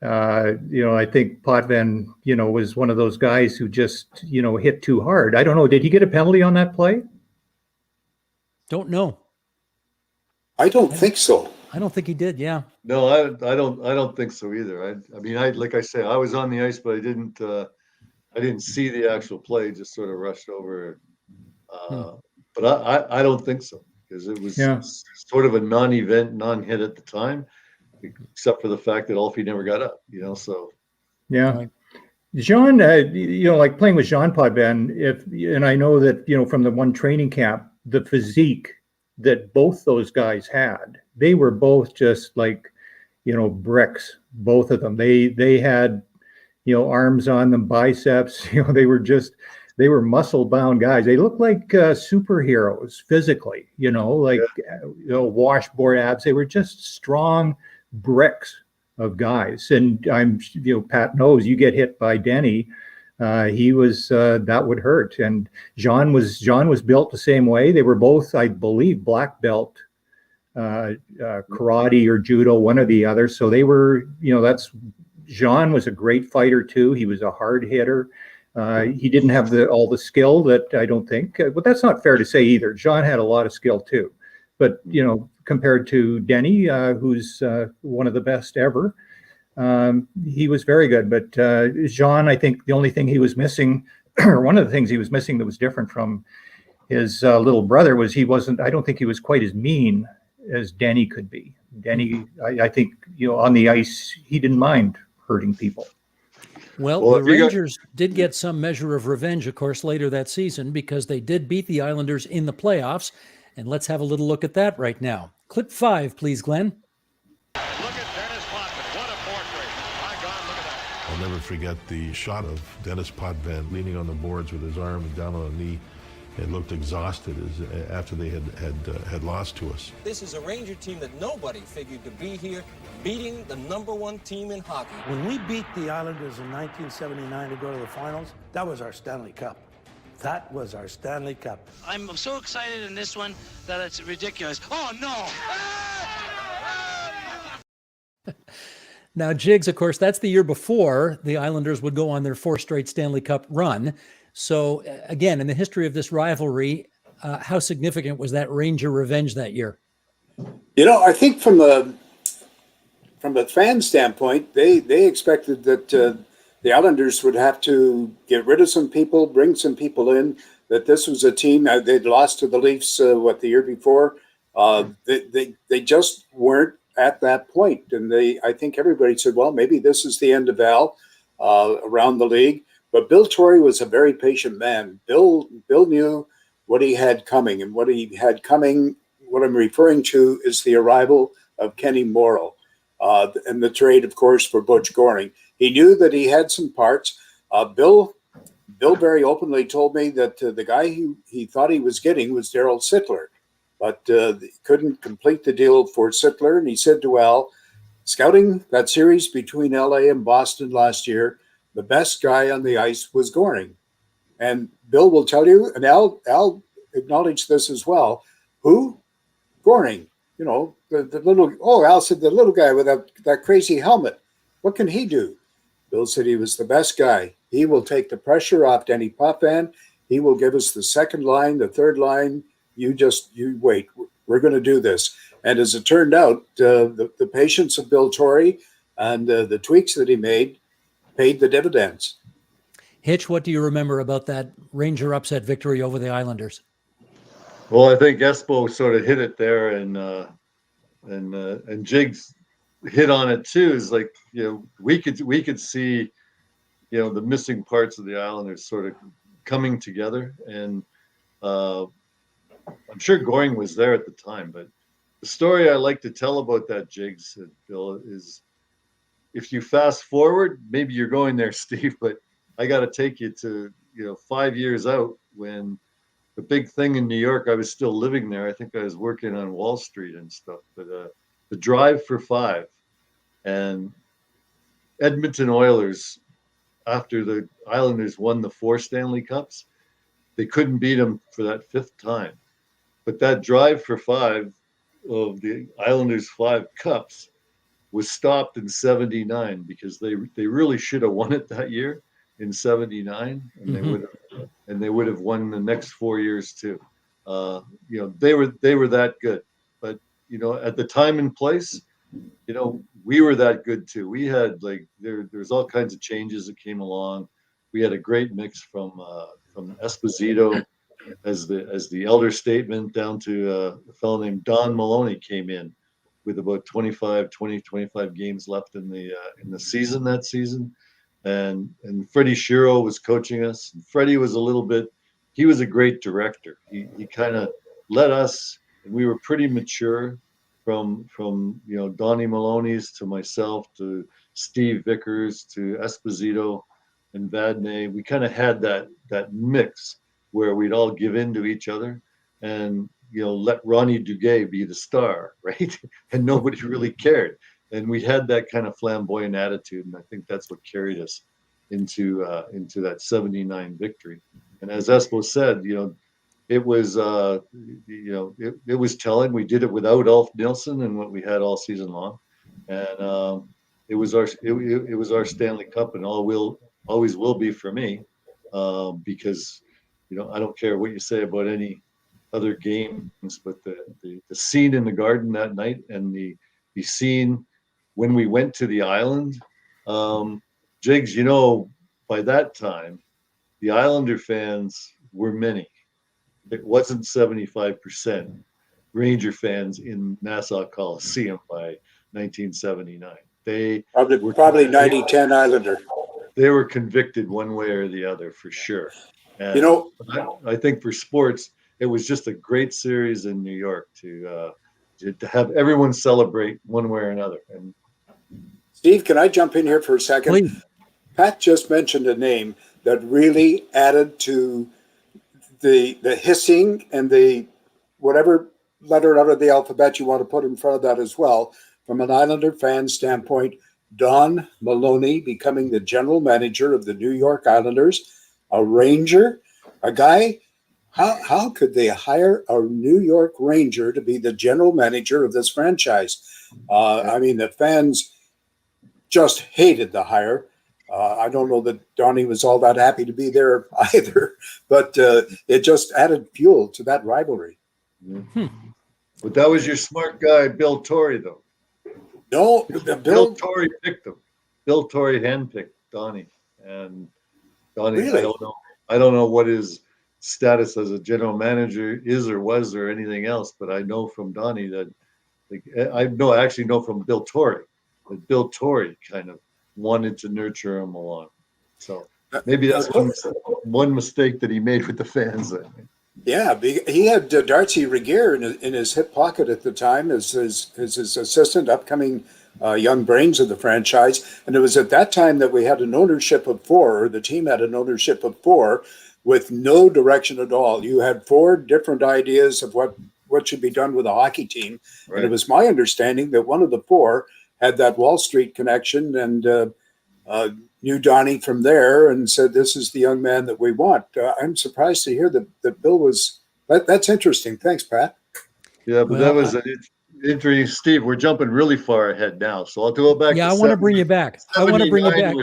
I think Potvin, was one of those guys who just, hit too hard. I don't know. Did he get a penalty on that play? Don't know. I don't think so. I don't think he did. Yeah. No, I don't think so either. I mean, like I say, I was on the ice, but I didn't see the actual play. Just sort of rushed over. But I don't think so, because it was sort of a non-event, non-hit at the time, except for the fact that Alfie never got up. So. Yeah. Right. Jean, like playing with Jean Potvin, and I know that from the one training camp, the physique that both those guys had, they were both just like, bricks, both of them. They had, arms on them, biceps, they were muscle bound guys. They looked like superheroes physically, washboard abs. They were just strong bricks of guys. And Pat knows, you get hit by Denny, he was that would hurt. And Jean was built the same way. They were both, I believe, black belt karate or judo, one or the other. So they were, Jean was a great fighter too. He was a hard hitter. He didn't have all the skill that I don't think, but that's not fair to say either. Jean had a lot of skill too, but compared to Denny, who's one of the best ever, he was very good. But Jean, I think the only thing he was missing, or one of the things he was missing that was different from his little brother, was I don't think he was quite as mean as Denny could be. Denny, I think, on the ice, he didn't mind hurting people. Well, the Rangers did get some measure of revenge, of course, later that season, because they did beat the Islanders in the playoffs. And let's have a little look at that right now. Clip 5, please, Glenn. Look at Dennis Potvin. What a portrait. My God, look at that. I'll never forget the shot of Dennis Potvin leaning on the boards with his arm down on a knee. It looked exhausted after they had lost to us. This is a Ranger team that nobody figured to be here, beating the #1 team in hockey. When we beat the Islanders in 1979 to go to the finals, that was our Stanley Cup. That was our Stanley Cup. I'm so excited in this one that it's ridiculous. Oh, no! Now, Jigs, of course, that's the year before the Islanders would go on their 4th straight Stanley Cup run. So, again, in the history of this rivalry, how significant was that Ranger revenge that year? I think from a fan standpoint, they expected that the Islanders would have to get rid of some people, bring some people in, that this was a team, they'd lost to the Leafs, the year before. They just weren't at that point. And I think everybody said, well, maybe this is the end of Al around the league. But Bill Torrey was a very patient man. Bill knew what he had coming, and what he had coming, what I'm referring to is the arrival of Kenny Morrow and the trade, of course, for Butch Goring. He knew that he had some parts. Bill very openly told me that the guy he thought he was getting was Darryl Sittler, but he couldn't complete the deal for Sittler. And he said to Al, scouting that series between LA and Boston last year, the best guy on the ice was Goring. And Bill will tell you, and Al acknowledged this as well. Who? Goring. The little, Al said, the little guy with that crazy helmet. What can he do? Bill said he was the best guy. He will take the pressure off Denny Potvin. He will give us the second line, the third line. You wait. We're going to do this. And as it turned out, the patience of Bill Torrey and the tweaks that he made paid the dividends. Hitch, what do you remember about that Ranger upset victory over the Islanders? Well, I think Espo sort of hit it there, and Jigs hit on it too. Is like, we could see, the missing parts of the Islanders sort of coming together, and I'm sure Goring was there at the time. But the story I like to tell about that, Jigs, Bill, is if you fast forward, maybe you're going there, Steve, but I got to take you to 5 years out when the big thing in New York. I was still living there. I think I was working on Wall Street and stuff. But the drive for 5, and Edmonton Oilers, after the Islanders won the 4 Stanley Cups, they couldn't beat them for that 5th time. But that drive for 5 of the Islanders' 5 cups was stopped in '79 because they really should have won it that year in '79, and they would have won the next 4 years too. They were that good. But at the time and place, we were that good too. We had there's all kinds of changes that came along. We had a great mix from Esposito as the elder statesman down to a fellow named Don Maloney came in with about 25 games left in the season that season. And Freddie Shiro was coaching us. And Freddie was he was a great director. He kind of led us, and we were pretty mature from Donnie Maloney's to myself to Steve Vickers to Esposito and Vadnais. We kind of had that mix where we'd all give in to each other and let Ronnie Duguay be the star, right? And nobody really cared. And we had that kind of flamboyant attitude, and I think that's what carried us into that '79 victory. And as Espo said, it was it was telling. We did it without Ulf Nilsson and what we had all season long, and it was our Stanley Cup, and always will be for me, because I don't care what you say about any other games, but the scene in the Garden that night and the scene when we went to the island, Jigs, by that time, the Islander fans were many. It wasn't 75% Ranger fans in Nassau Coliseum by 1979. They probably 90-10 Islander. They were convicted one way or the other for sure. And I think for sports, it was just a great series in New York to have everyone celebrate one way or another. And Steve, can I jump in here for a second? Please. Pat just mentioned a name that really added to the hissing and the whatever letter out of the alphabet you want to put in front of that as well. From an Islander fan standpoint, Don Maloney becoming the general manager of the New York Islanders, a Ranger, a guy. How could they hire a New York Ranger to be the general manager of this franchise? I mean, the fans just hated the hire. I don't know that Donnie was all that happy to be there either, but it just added fuel to that rivalry. But that was your smart guy, Bill Torrey, though. No, Bill Torrey picked him. Bill Torrey handpicked Donnie, and Donnie. Really? I don't know what his status as a general manager is or was or anything else, but I know from Donnie that I actually know from Bill Torrey that Bill Torrey kind of wanted to nurture him along. So maybe that's one mistake that he made with the fans. Yeah, he had Darcy Regier in his hip pocket at the time as his assistant, upcoming young brains of the franchise. And it was at that time that we had an ownership of 4, or the team had an ownership of 4, with no direction at all. You had 4 different ideas of what should be done with a hockey team. Right. And it was my understanding that one of the 4 had that Wall Street connection and knew Donnie from there and said, this is the young man that we want. I'm surprised to hear that Bill was, that's interesting. Thanks, Pat. Yeah, but that was interesting. Steve, we're jumping really far ahead now. So I'll go back. Yeah, I want to bring you back. I want to bring you back.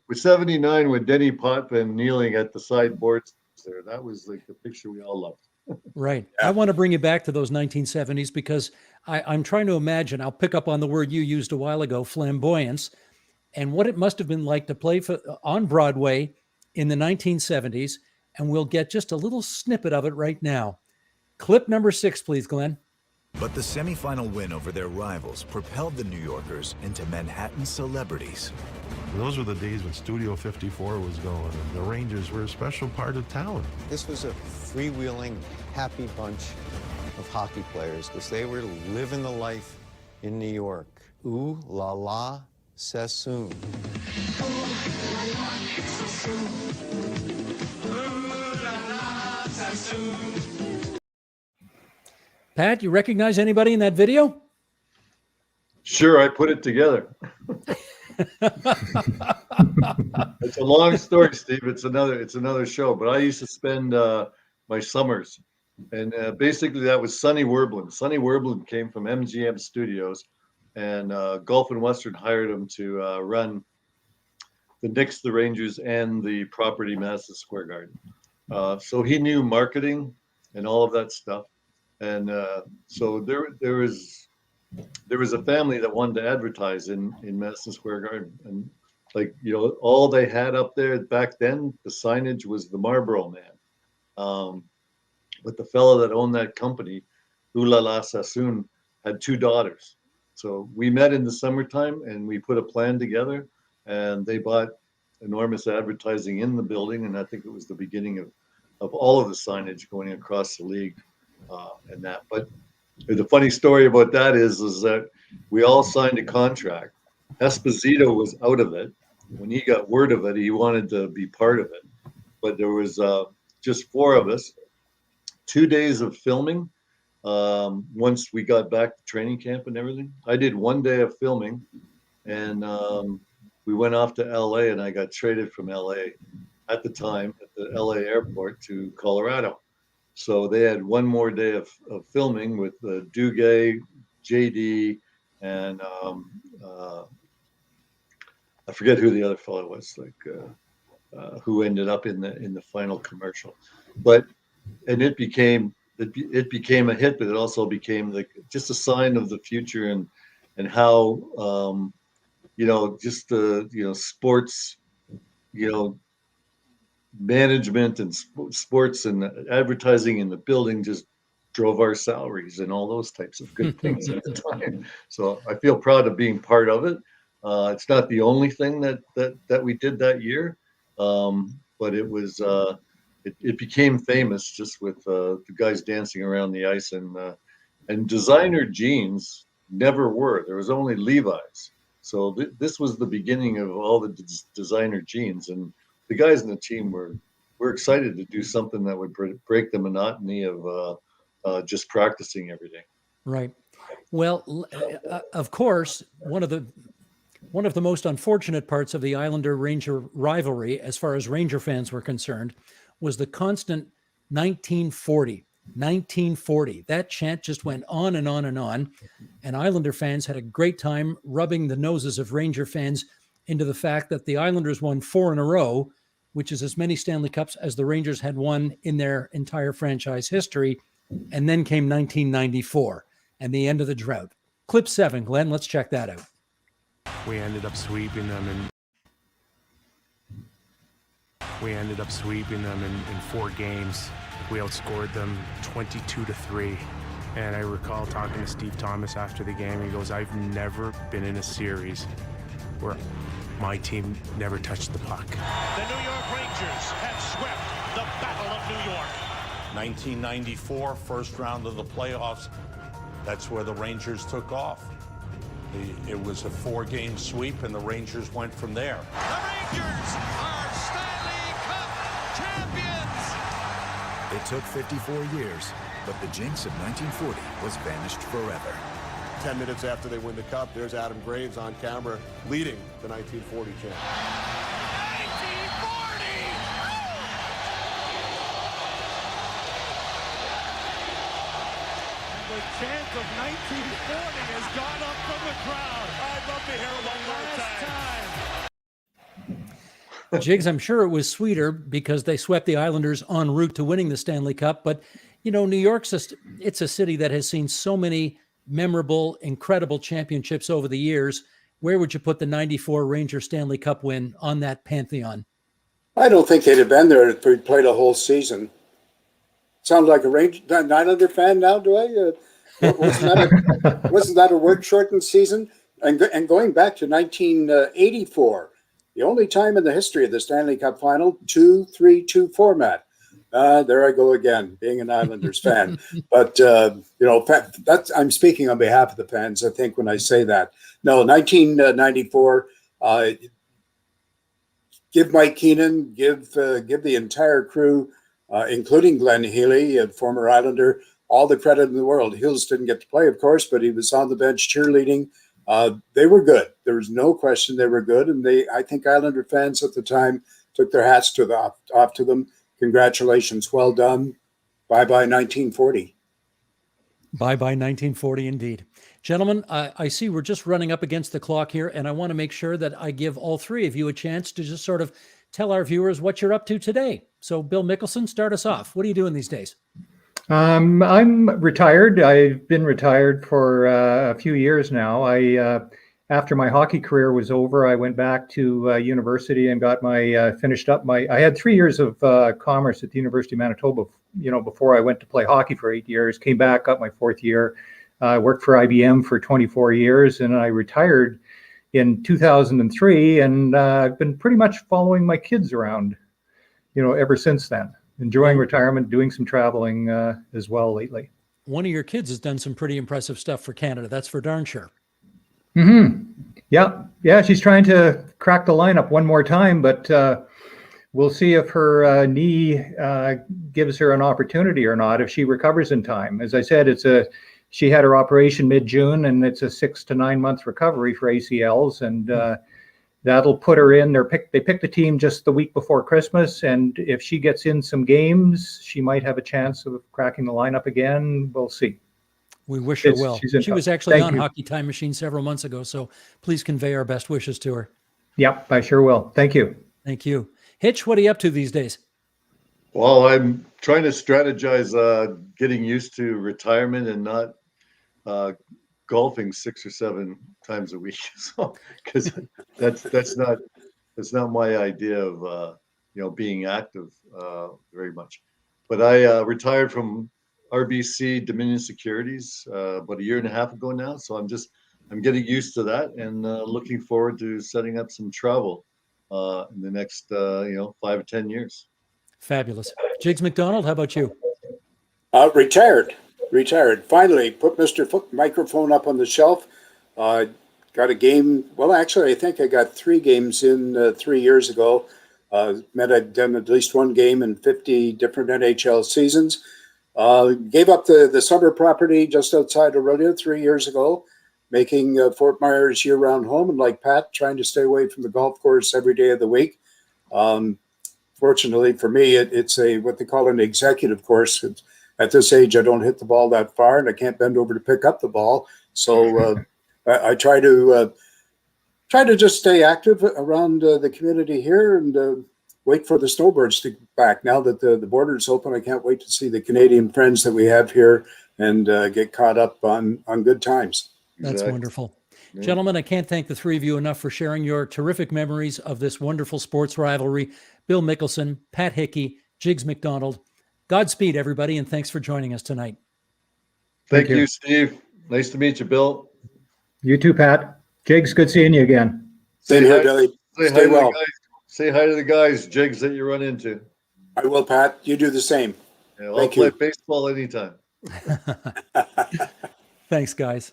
With 79 with Denny Potvin kneeling at the sideboards there. That was like the picture we all loved. Right. Yeah. I want to bring you back to those 1970s because I'm trying to imagine, I'll pick up on the word you used a while ago, flamboyance, and what it must have been like to play on Broadway in the 1970s. And we'll get just a little snippet of it right now. Clip number 6, please, Glenn. But the semifinal win over their rivals propelled the New Yorkers into Manhattan celebrities. Those were the days when Studio 54 was going, and the Rangers were a special part of town. This was a freewheeling, happy bunch of hockey players because they were living the life in New York. Ooh la la, Sassoon. Ooh la la, Sassoon. Ooh la la, Sassoon. Pat, you recognize anybody in that video? Sure, I put it together. It's a long story, Steve. It's another show. But I used to spend my summers, and basically that was Sonny Werblin. Sonny Werblin came from MGM Studios, and Gulf and Western hired him to run the Knicks, the Rangers, and the property Madison Square Garden. So he knew marketing and all of that stuff. And so there was a family that wanted to advertise in Madison Square Garden, and all they had up there back then, the signage was the Marlboro Man. But the fellow that owned that company, Ooh La La Sassoon, had 2 daughters. So we met in the summertime and we put a plan together, and they bought enormous advertising in the building, and I think it was the beginning of all of the signage going across the league. And that, but the funny story about that is that we all signed a contract. Esposito was out of it. When he got word of it, he wanted to be part of it. But there was just 4 of us. 2 days of filming. Once we got back to training camp and everything, I did 1 day of filming, and we went off to LA, and I got traded from LA at the time at the LA airport to Colorado. So they had 1 more day of filming with Duguay, JD, and I forget who the other fellow was, who ended up in the final commercial. And it became a hit, but it also became just a sign of the future and how sports, management and sports and advertising in the building just drove our salaries and all those types of good things at the time. So I feel proud of being part of it. It's not the only thing that we did that year, but it was it became famous just with the guys dancing around the ice, and designer jeans never were. There was only Levi's. So this was the beginning of all the designer jeans, and the guys in the team were excited to do something that would break the monotony of just practicing every day. Right. Well, of course, one of the most unfortunate parts of the Islander-Ranger rivalry, as far as Ranger fans were concerned, was the constant 1940. 1940. That chant just went on and on and on. And Islander fans had a great time rubbing the noses of Ranger fans into the fact that the Islanders won 4 in a row, which is as many Stanley Cups as the Rangers had won in their entire franchise history. And then came 1994 and the end of the drought. Clip 7, Glenn, let's check that out. We ended up sweeping them in 4 games. We outscored them 22-3. And I recall talking to Steve Thomas after the game. He goes, I've never been in a series where my team never touched the puck. The New York Rangers have swept the Battle of New York. 1994, first round of the playoffs. That's where the Rangers took off. It was a 4-game sweep, and the Rangers went from there. The Rangers are Stanley Cup champions! It took 54 years, but the jinx of 1940 was vanished forever. 10 minutes after they win the Cup, there's Adam Graves on camera leading the 1940 champ. 1940! The chant of 1940 has gone up from the crowd. I'd love to hear it one more time. Jigs, I'm sure it was sweeter because they swept the Islanders en route to winning the Stanley Cup. But, you know, New York's it's a city that has seen so many memorable, incredible championships over the years. Where would you put the 94 Ranger Stanley Cup win on that pantheon? I don't think they'd have been there if we'd played a whole season. Sound like an Islander fan now, do I? Wasn't that a word-shortened season? And going back to 1984, the only time in the history of the Stanley Cup final, 2-3-2 format. There I go again, being an Islanders fan. But, you know, I'm speaking on behalf of the fans, I think, when I say that. No, 1994, give Mike Keenan, give the entire crew, including Glenn Healy, a former Islander, all the credit in the world. Hills didn't get to play, of course, but he was on the bench cheerleading. They were good. There was no question they were good. And I think Islander fans at the time took their hats off to them. Congratulations. Well done. Bye-bye 1940. Bye-bye 1940 indeed. Gentlemen, I see we're just running up against the clock here, and I want to make sure that I give all three of you a chance to just sort of tell our viewers what you're up to today. So, Bill Mickelson, start us off. What are you doing these days? I'm retired. I've been retired for a few years now. After my hockey career was over, I went back to university and got finished up I had 3 years of commerce at the University of Manitoba, you know, before I went to play hockey for 8 years, came back, got my 4th year, worked for IBM for 24 years, and I retired in 2003, and I've been pretty much following my kids around, you know, ever since then. Enjoying retirement, doing some traveling as well lately. One of your kids has done some pretty impressive stuff for Canada. That's for darn sure. Mm-hmm. Yeah. She's trying to crack the lineup one more time, but we'll see if her knee gives her an opportunity or not. If she recovers in time, as I said, she had her operation mid-June, and it's a 6 to 9 month recovery for ACLs, and that'll put her in. They picked the team just the week before Christmas, and if she gets in some games, she might have a chance of cracking the lineup again. We'll see. We wish her well. She was actually Thank on you. Hockey Time Machine several months ago, so please convey our best wishes to her. Yep, I sure will. Thank you. Thank you. Hitch, what are you up to these days? Well, I'm trying to strategize getting used to retirement and not golfing 6 or 7 times a week. So, because that's not my idea of being active very much. But I retired from RBC Dominion Securities about a year and a half ago now. So I'm getting used to that and looking forward to setting up some travel in the next 5 or 10 years. Fabulous. Jigs McDonald, how about you? Retired. Finally, put Mr. Foot microphone up on the shelf. Got a game. Well, actually, I think I got 3 games in 3 years ago. I'd done at least 1 game in 50 different NHL seasons. Gave up the summer property just outside Aurelia 3 years ago, making Fort Myers year-round home. And like Pat, trying to stay away from the golf course every day of the week. fortunately for me, it's a what they call an executive course. At this age, I don't hit the ball that far, and I can't bend over to pick up the ball. So I try to just stay active around the community here and wait for the snowbirds to get back. Now that the border is open, I can't wait to see the Canadian friends that we have here and get caught up on good times. That's wonderful. Gentlemen, I can't thank the three of you enough for sharing your terrific memories of this wonderful sports rivalry. Bill Mickelson, Pat Hickey, Jiggs McDonald. Godspeed, everybody, and thanks for joining us tonight. Thank you, Steve. Nice to meet you, Bill. You too, Pat. Jiggs, good seeing you again. Same here, Billy. Stay well. Say hi to the guys, Jiggs, that you run into. I will, Pat. You do the same. Yeah, I'll play baseball anytime. Thanks, guys.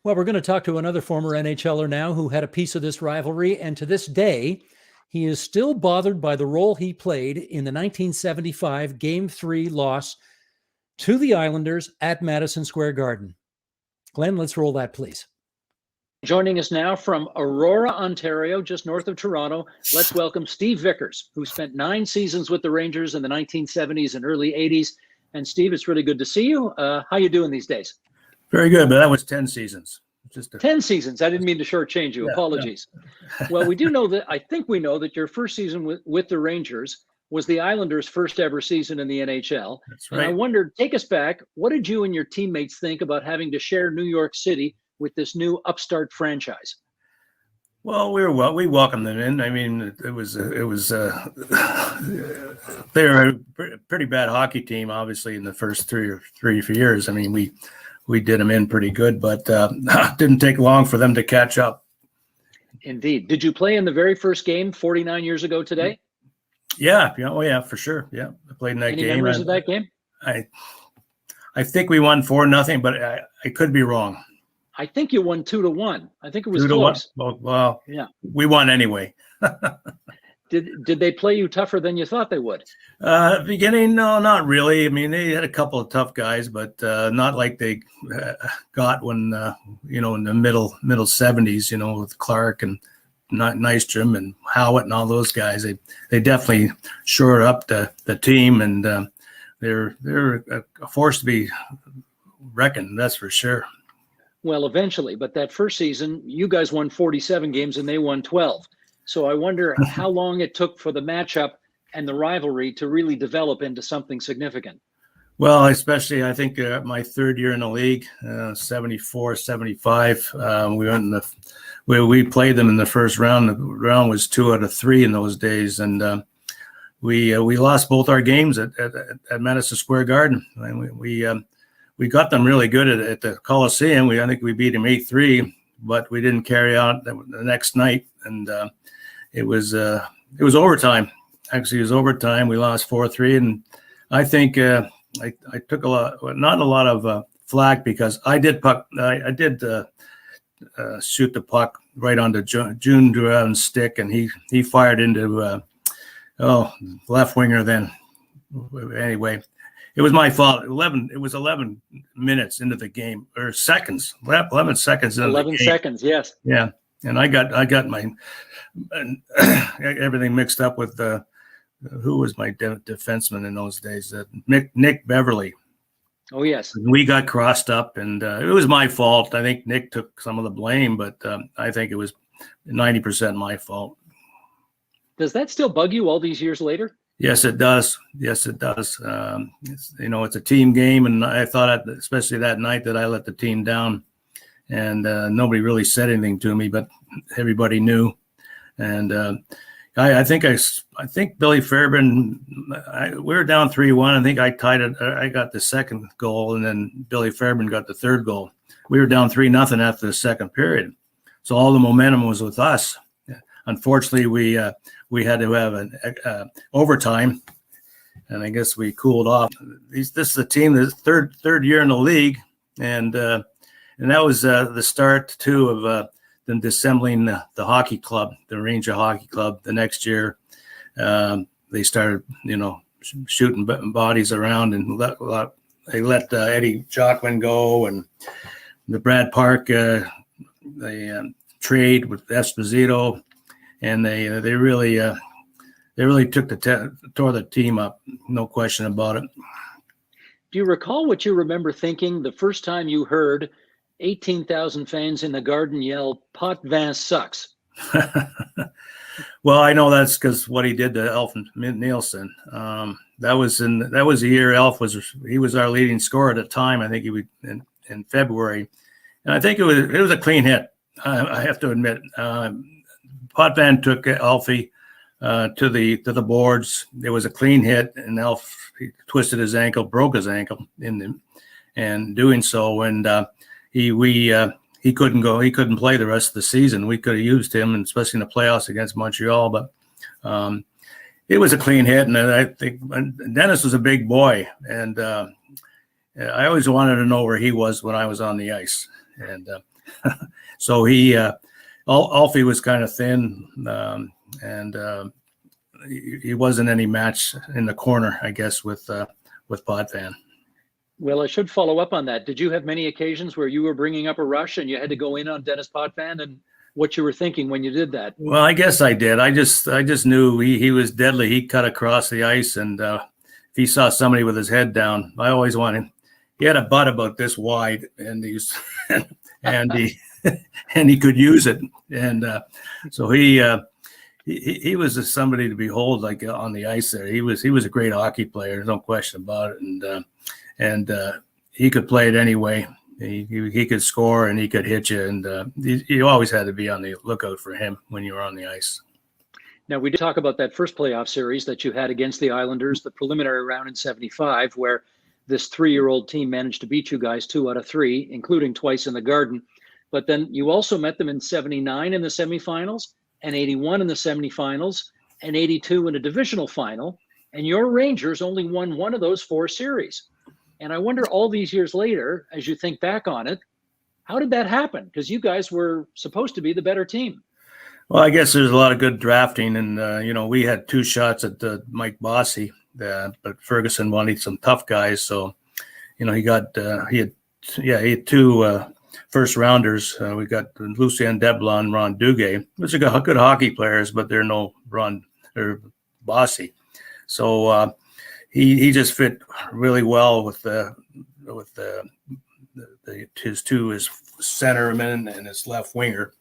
Well, we're going to talk to another former NHLer now who had a piece of this rivalry, and to this day, he is still bothered by the role he played in the 1975 Game 3 loss to the Islanders at Madison Square Garden. Glenn, let's roll that, please. Joining us now from Aurora, Ontario, just north of Toronto, let's welcome Steve Vickers, who spent 9 seasons with the Rangers in the 1970s and early 80s. And Steve, it's really good to see you. How you doing these days? Very good, but that was 10 seasons. 10 seasons. I didn't mean to shortchange you. Apologies. Well, we do know that, I think we know that your first season with the Rangers was the Islanders' first ever season in the NHL. That's right. And I wondered, take us back, what did you and your teammates think about having to share New York City with this new upstart franchise? Well, we welcomed them in. I mean, it was they were a pretty bad hockey team, obviously, in the first three years. I mean, we did them in pretty good, but didn't take long for them to catch up. Indeed. Did you play in the very first game 49 years ago today? Yeah. Oh yeah, for sure. Yeah, I played in that game. Any memories of that game? I think we won 4-0, but I could be wrong. I think you won 2-1. I think it was 2-1. close. Well, yeah, we won anyway. Did they play you tougher than you thought they would? Beginning, no, not really. I mean, they had a couple of tough guys, but not like they got when in the middle 70s, with Clark and Nystrom and Howitt and all those guys. They definitely shored up the team, and they're a force to be reckoned. That's for sure. Well, eventually, but that first season, you guys won 47 games and they won 12. So I wonder how long it took for the matchup and the rivalry to really develop into something significant. Well, especially I think my third year in the league, 74, 75, we played them in the first round. The round was 2 out of 3 in those days, and we lost both our games at Madison Square Garden. And we got them really good at the Coliseum. I think we beat them 8-3, but we didn't carry out the next night, and it was overtime. Actually, it was overtime. We lost 4-3, and I think I took not a lot of flack because I did shoot the puck right onto June Duran's stick, and he fired into left winger. Then anyway, it was my fault. It was 11 minutes into the game, or seconds. 11 seconds into 11 the game. seconds, yes. Yeah, and I got my everything mixed up with who was my defenseman in those days? Nick Beverly. Oh yes. We got crossed up, and it was my fault. I think Nick took some of the blame, but I think it was 90% my fault. Does that still bug you all these years later? Yes, it does. Yes, it does. It's a team game, and I thought, especially that night, that I let the team down, and nobody really said anything to me, but everybody knew. And I think Billy Fairbairn, we were down 3-1. I think I tied it. I got the second goal, and then Billy Fairbairn got the third goal. We were down 3-0 after the second period, so all the momentum was with us. Unfortunately, we had to have an overtime, and I guess we cooled off. This is a team that's third year in the league, and that was the start too of them assembling the hockey club, the Ranger Hockey Club. The next year, they started, shooting bodies around, and they let Eddie Jockman go, and the Brad Park they trade with Esposito. And they really they really tore the team up, no question about it. Do you recall what you remember thinking the first time you heard 18,000 fans in the Garden yell, "Potvin sucks"? Well, I know that's because what he did to Elf Nielsen. That was the year Elf was our leading scorer at the time. I think he was in February, and I think it was a clean hit. I have to admit, Potvin took Alfie to the boards. There was a clean hit, and Elf he twisted his ankle, broke his ankle and doing so, and he couldn't go. He couldn't play the rest of the season. We could have used him, and especially in the playoffs against Montreal. But it was a clean hit, and I think Dennis was a big boy, and I always wanted to know where he was when I was on the ice. And so Alfie was kind of thin, and he wasn't any match in the corner, I guess, with Potvin. Well, I should follow up on that. Did you have many occasions where you were bringing up a rush and you had to go in on Dennis Potvin, and what you were thinking when you did that? Well, I guess I did. I just knew he was deadly. He cut across the ice, and if he saw somebody with his head down, I always wanted. He had a butt about this wide, and he could use it, and so he was somebody to behold, like on the ice there. He was a great hockey player, there's no question about it, and he could play it anyway. He could score and he could hit you, and you always had to be on the lookout for him when you were on the ice. Now, we did talk about that first playoff series that you had against the Islanders, the preliminary round in '75, where this 3-year-old team managed to beat you guys 2 out of 3, including twice in the Garden. But then you also met them in '79 in the semifinals, and '81 in the semifinals, and '82 in a divisional final. And your Rangers only won 1 of those 4 series. And I wonder, all these years later, as you think back on it, how did that happen? Because you guys were supposed to be the better team. Well, I guess there's a lot of good drafting, and we had 2 shots at Mike Bossy, but Ferguson wanted some tough guys, so he had 2 first rounders. We got Lucien Deblon and Ron Duguay, which are good hockey players, but they're no Ron or Bossy. So he just fit really well with his centerman and his left winger.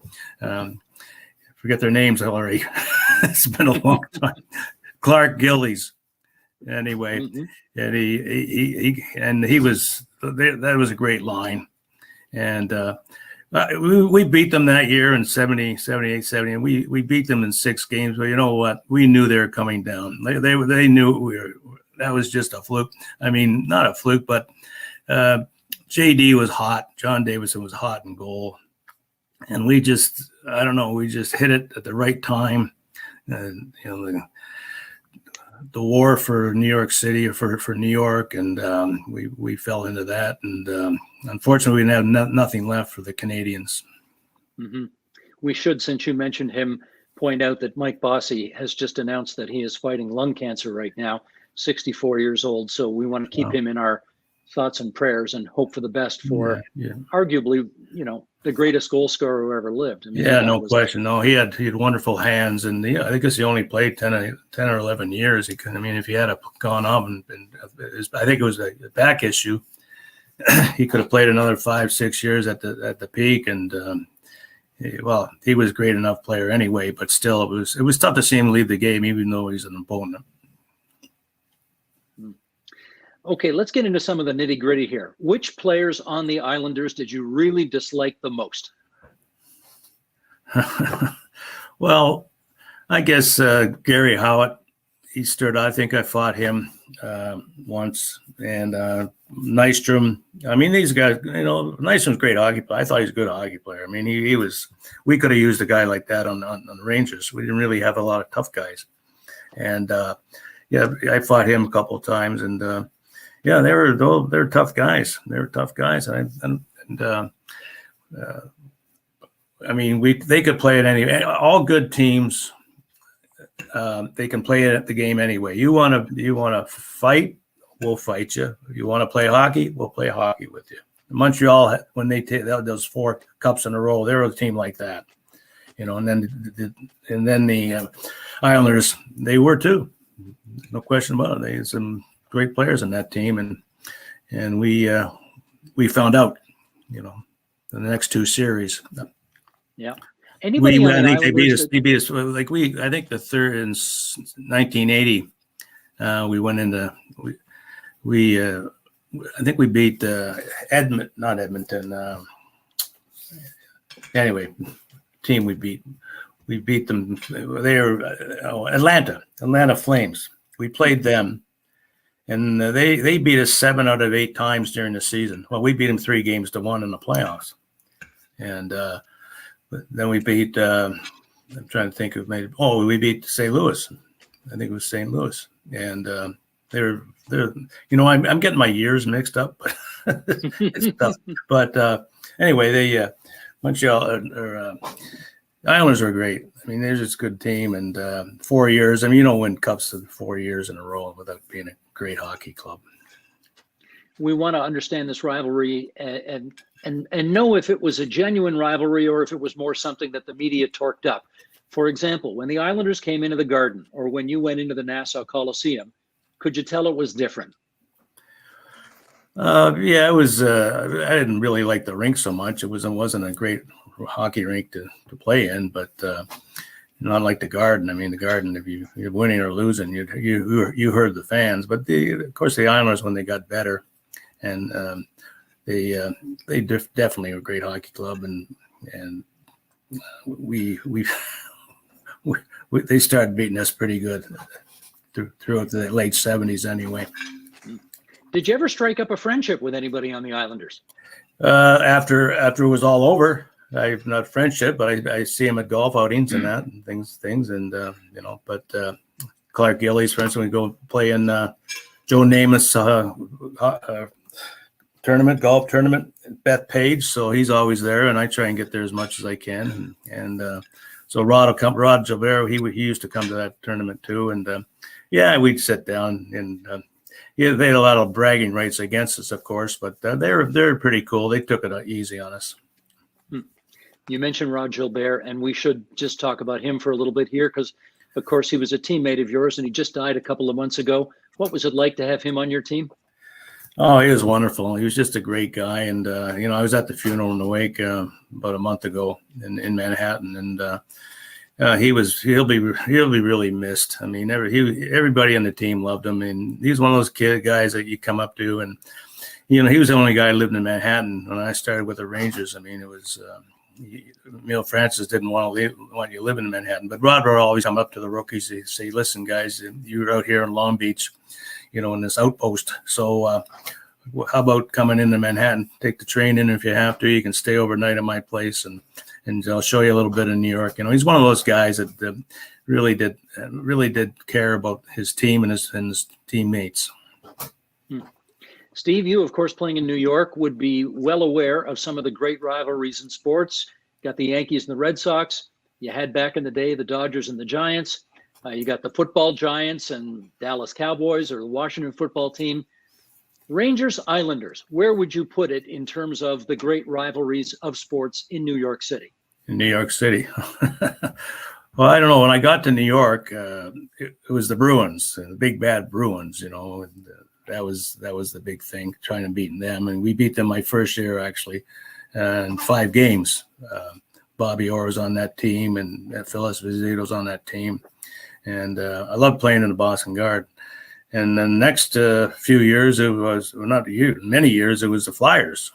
Forget their names already. It's been a long time. Clark Gillies. Anyway, and he was that was a great line, and we beat them that year in 78, 70, and we beat them in 6 games. But you know what? We knew they were coming down. They knew that was just a fluke. I mean, not a fluke, but JD was hot. John Davidson was hot in goal, and we just hit it at the right time. The war for New York City, or for New York, and we fell into that, and unfortunately we didn't have nothing left for the Canadians. Mm-hmm. We should, since you mentioned him, point out that Mike Bossy has just announced that he is fighting lung cancer right now, 64 years old. So we want to keep him in our thoughts and prayers and hope for the best for arguably, the greatest goal scorer who ever lived. I mean, no question. No, he had wonderful hands, and I think he only played 10 or 11 years. He could. I mean, if he had gone up and I think it was a back issue, he could have played another 5-6 years at the peak. And he was a great enough player anyway. But still, it was tough to see him leave the game, even though he's an opponent. Okay, let's get into some of the nitty gritty here. Which players on the Islanders did you really dislike the most? Well, I guess Gary Howitt. He stood. I think I fought him once, and Nystrom. I mean, these guys. Nystrom's a great hockey player. I thought he was a good hockey player. I mean, he was. We could have used a guy like that on the Rangers. We didn't really have a lot of tough guys, and I fought him a couple of times, and. They're tough guys. They're tough guys, I mean, they could play it anyway. All good teams, they can play it at the game anyway. You want to fight, we'll fight you. You want to play hockey, we'll play hockey with you. Montreal, when they take those 4 cups in a row, they're a team like that, And then the Islanders, they were too, no question about it. They had some great players in that team, and we found out, in the next two series. Yeah. Anybody on the I think they beat us. Islanders They beat us. I think the third in 1980. We went into I think we beat not Edmonton. Anyway, team we beat them. They were Atlanta Flames. We played them, and they beat us 7 out of 8 times during the season. Well, we beat them 3-1 in the playoffs, and then we beat. I'm trying to think of we beat St. Louis. I think it was St. Louis, and they're I'm getting my years mixed up. It's tough, but anyway, they Montreal Islanders are great. I mean, they're just a good team, and 4 years. I mean, you don't win cups 4 years in a row without being a great hockey club. We want to understand this rivalry and know if it was a genuine rivalry or if it was more something that the media torqued up. For example, when the Islanders came into the Garden or when you went into the Nassau Coliseum, could you tell it was different? Yeah, it was. I didn't really like the rink so much. It wasn't a great hockey rink to play in, but not like the Garden. I mean, the Garden, if you're winning or losing, you heard the fans. But of course, the Islanders, when they got better, and they definitely were a great hockey club, and they started beating us pretty good throughout the late 70s anyway. Did you ever strike up a friendship with anybody on the Islanders? After it was all over, I've not friendship, but I see him at golf outings and that and things, and but Clark Gillies, for instance, we go play in Joe Namath's golf tournament, Beth Page, so he's always there, and I try and get there as much as I can, and so Rod Gilbert, he used to come to that tournament too, and we'd sit down and. They had a lot of bragging rights against us, of course, but they're pretty cool. They took it easy on us. You mentioned Rod Gilbert, and we should just talk about him for a little bit here because, of course, he was a teammate of yours, and he just died a couple of months ago. What was it like to have him on your team? Oh, he was wonderful. He was just a great guy, and I was at the funeral in the wake about a month ago in Manhattan, and he'll be really missed. I mean, everybody on the team loved him, and he's one of those guys that you come up to, and he was the only guy living in Manhattan when I started with the Rangers. I mean, it was Francis didn't want you living in Manhattan, but Rod would always come up to the rookies and say, "Listen, guys, you're out here in Long Beach, in this outpost. So how about coming into Manhattan? Take the train in if you have to. You can stay overnight at my place, and I'll show you a little bit of New York." He's one of those guys that really did care about his team and his teammates. Steve, you, of course, playing in New York, would be well aware of some of the great rivalries in sports. You got the Yankees and the Red Sox. You had back in the day the Dodgers and the Giants. You got the football Giants and Dallas Cowboys or the Washington football team. Rangers, Islanders, where would you put it in terms of the great rivalries of sports in New York City? In New York City. Well, I don't know. When I got to New York, it was the Bruins, the big bad Bruins, and that was the big thing, trying to beat them. And we beat them my first year, actually, in 5 games. Bobby Orr was on that team, and Phyllis Vizito was on that team. And I loved playing in the Boston Garden. And the next few years, many years, it was the Flyers.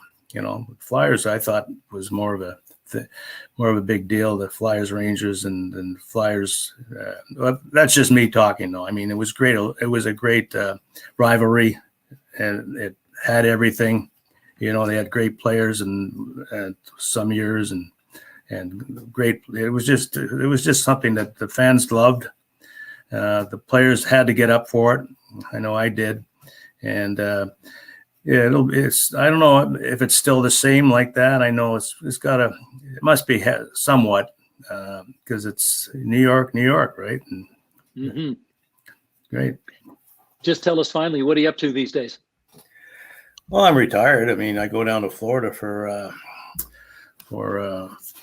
Flyers I thought was more of a big deal. The Flyers, Rangers, and Flyers. That's just me talking, though. I mean, it was great. It was a great rivalry, and it had everything. They had great players and some years and great. It was just something that the fans loved. The players had to get up for it. I know I did, and it's. I don't know if it's still the same like that. I know it must be somewhat because it's New York, right? And, Great. Just tell us finally, what are you up to these days? Well, I'm retired. I mean, I go down to Florida for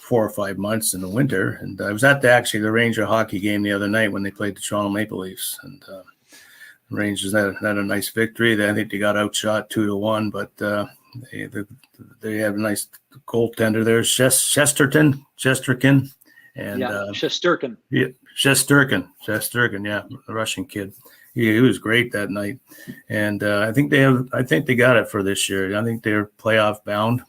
4 or 5 months in the winter. And I was at the Ranger hockey game the other night when they played the Toronto Maple Leafs, and the Rangers had a nice victory. I think they got outshot 2-1, but they have a nice goaltender there, Shesterkin, and Shesterkin. Yeah, Shesterkin, yeah, the Russian kid. He was great that night, and I think they got it for this year. I think they're playoff bound.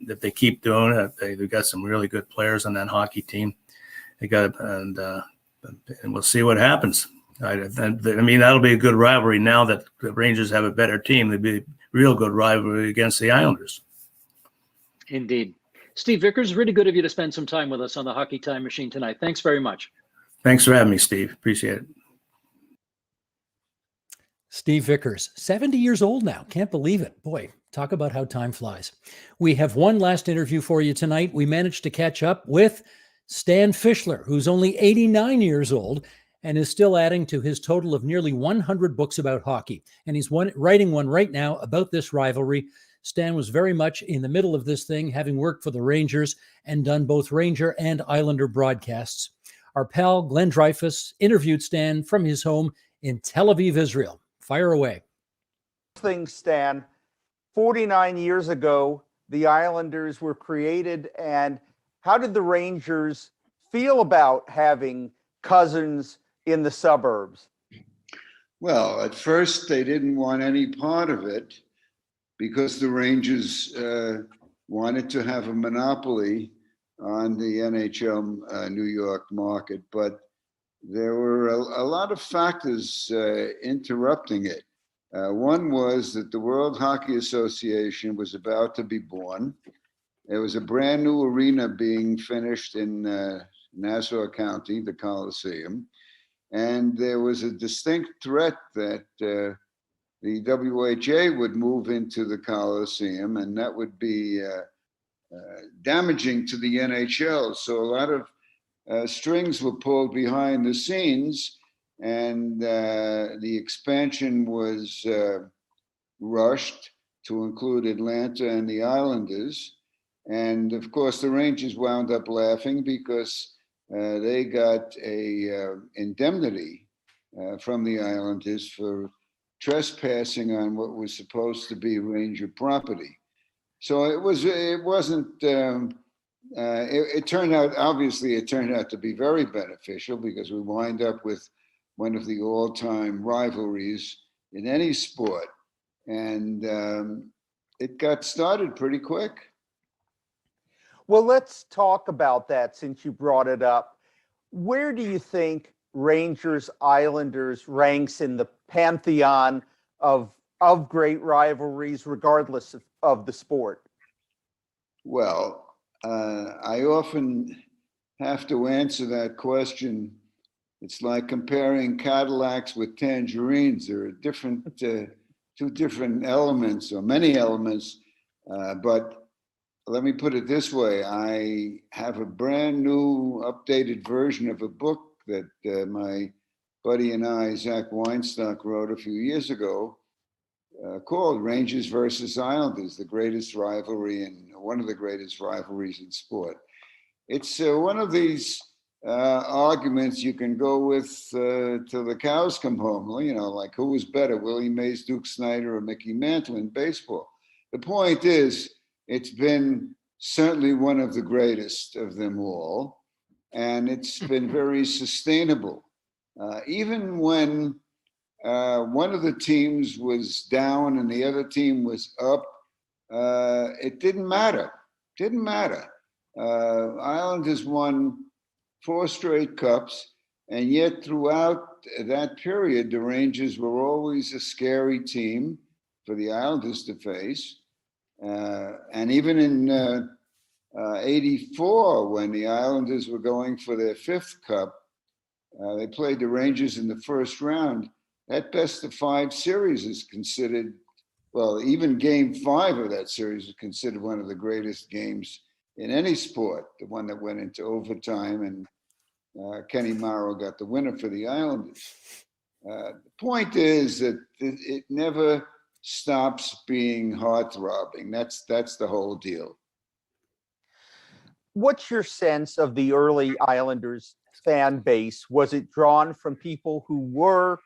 If they keep doing it, they've got some really good players on that hockey team. They got, and we'll see what happens. I mean, that'll be a good rivalry now that the Rangers have a better team. It'd be a real good rivalry against the Islanders. Indeed. Steve Vickers, really good of you to spend some time with us on the Hockey Time Machine tonight. Thanks very much. Thanks for having me, Steve. Appreciate it. Steve Vickers, 70 years old now. Can't believe it. Boy, talk about how time flies. We have one last interview for you tonight. We managed to catch up with Stan Fischler, who's only 89 years old and is still adding to his total of nearly 100 books about hockey. And he's writing one right now about this rivalry. Stan was very much in the middle of this thing, having worked for the Rangers and done both Ranger and Islander broadcasts. Our pal Glenn Dreyfus interviewed Stan from his home in Tel Aviv, Israel. Fire away. Stan, 49 years ago, the Islanders were created, and how did the Rangers feel about having cousins in the suburbs? Well, at first they didn't want any part of it because the Rangers wanted to have a monopoly on the NHL New York market, but there were a lot of factors interrupting it. One was that the World Hockey Association was about to be born. There was a brand new arena being finished in Nassau County, the Coliseum, and there was a distinct threat that the WHA would move into the Coliseum, and that would be damaging to the NHL. So a lot of strings were pulled behind the scenes, and the expansion was rushed to include Atlanta and the Islanders. And of course, the Rangers wound up laughing because they got a indemnity from the Islanders for trespassing on what was supposed to be Ranger property. So it wasn't. It turned out, obviously, it turned out to be very beneficial because we wind up with one of the all-time rivalries in any sport. And it got started pretty quick. Well, let's talk about that since you brought it up. Where do you think Rangers Islanders ranks in the pantheon of great rivalries, regardless of the sport? Well, I often have to answer that question. It's like comparing Cadillacs with tangerines. There are different, two different elements, or many elements. But let me put it this way. I have a brand new updated version of a book that my buddy and I, Zach Weinstock, wrote a few years ago called Rangers versus Islanders, the greatest rivalry and one of the greatest rivalries in sport. It's one of these arguments you can go with till the cows come home, you know, like who was better, Willie Mays, Duke Snider, or Mickey Mantle in baseball. The point is, it's been certainly one of the greatest of them all, and it's been very sustainable. Even when one of the teams was down and the other team was up, it didn't matter. Islanders won 4 straight cups, and yet throughout that period, the Rangers were always a scary team for the Islanders to face. And even in '84, when the Islanders were going for their 5th cup, they played the Rangers in the first round. That best-of-5 series is considered, well, even Game 5 of that series is considered one of the greatest games in any sport, the one that went into overtime, and Kenny Morrow got the winner for the Islanders. The point is that it never stops being heart-throbbing. That's the whole deal. What's your sense of the early Islanders fan base? Was it drawn from people who were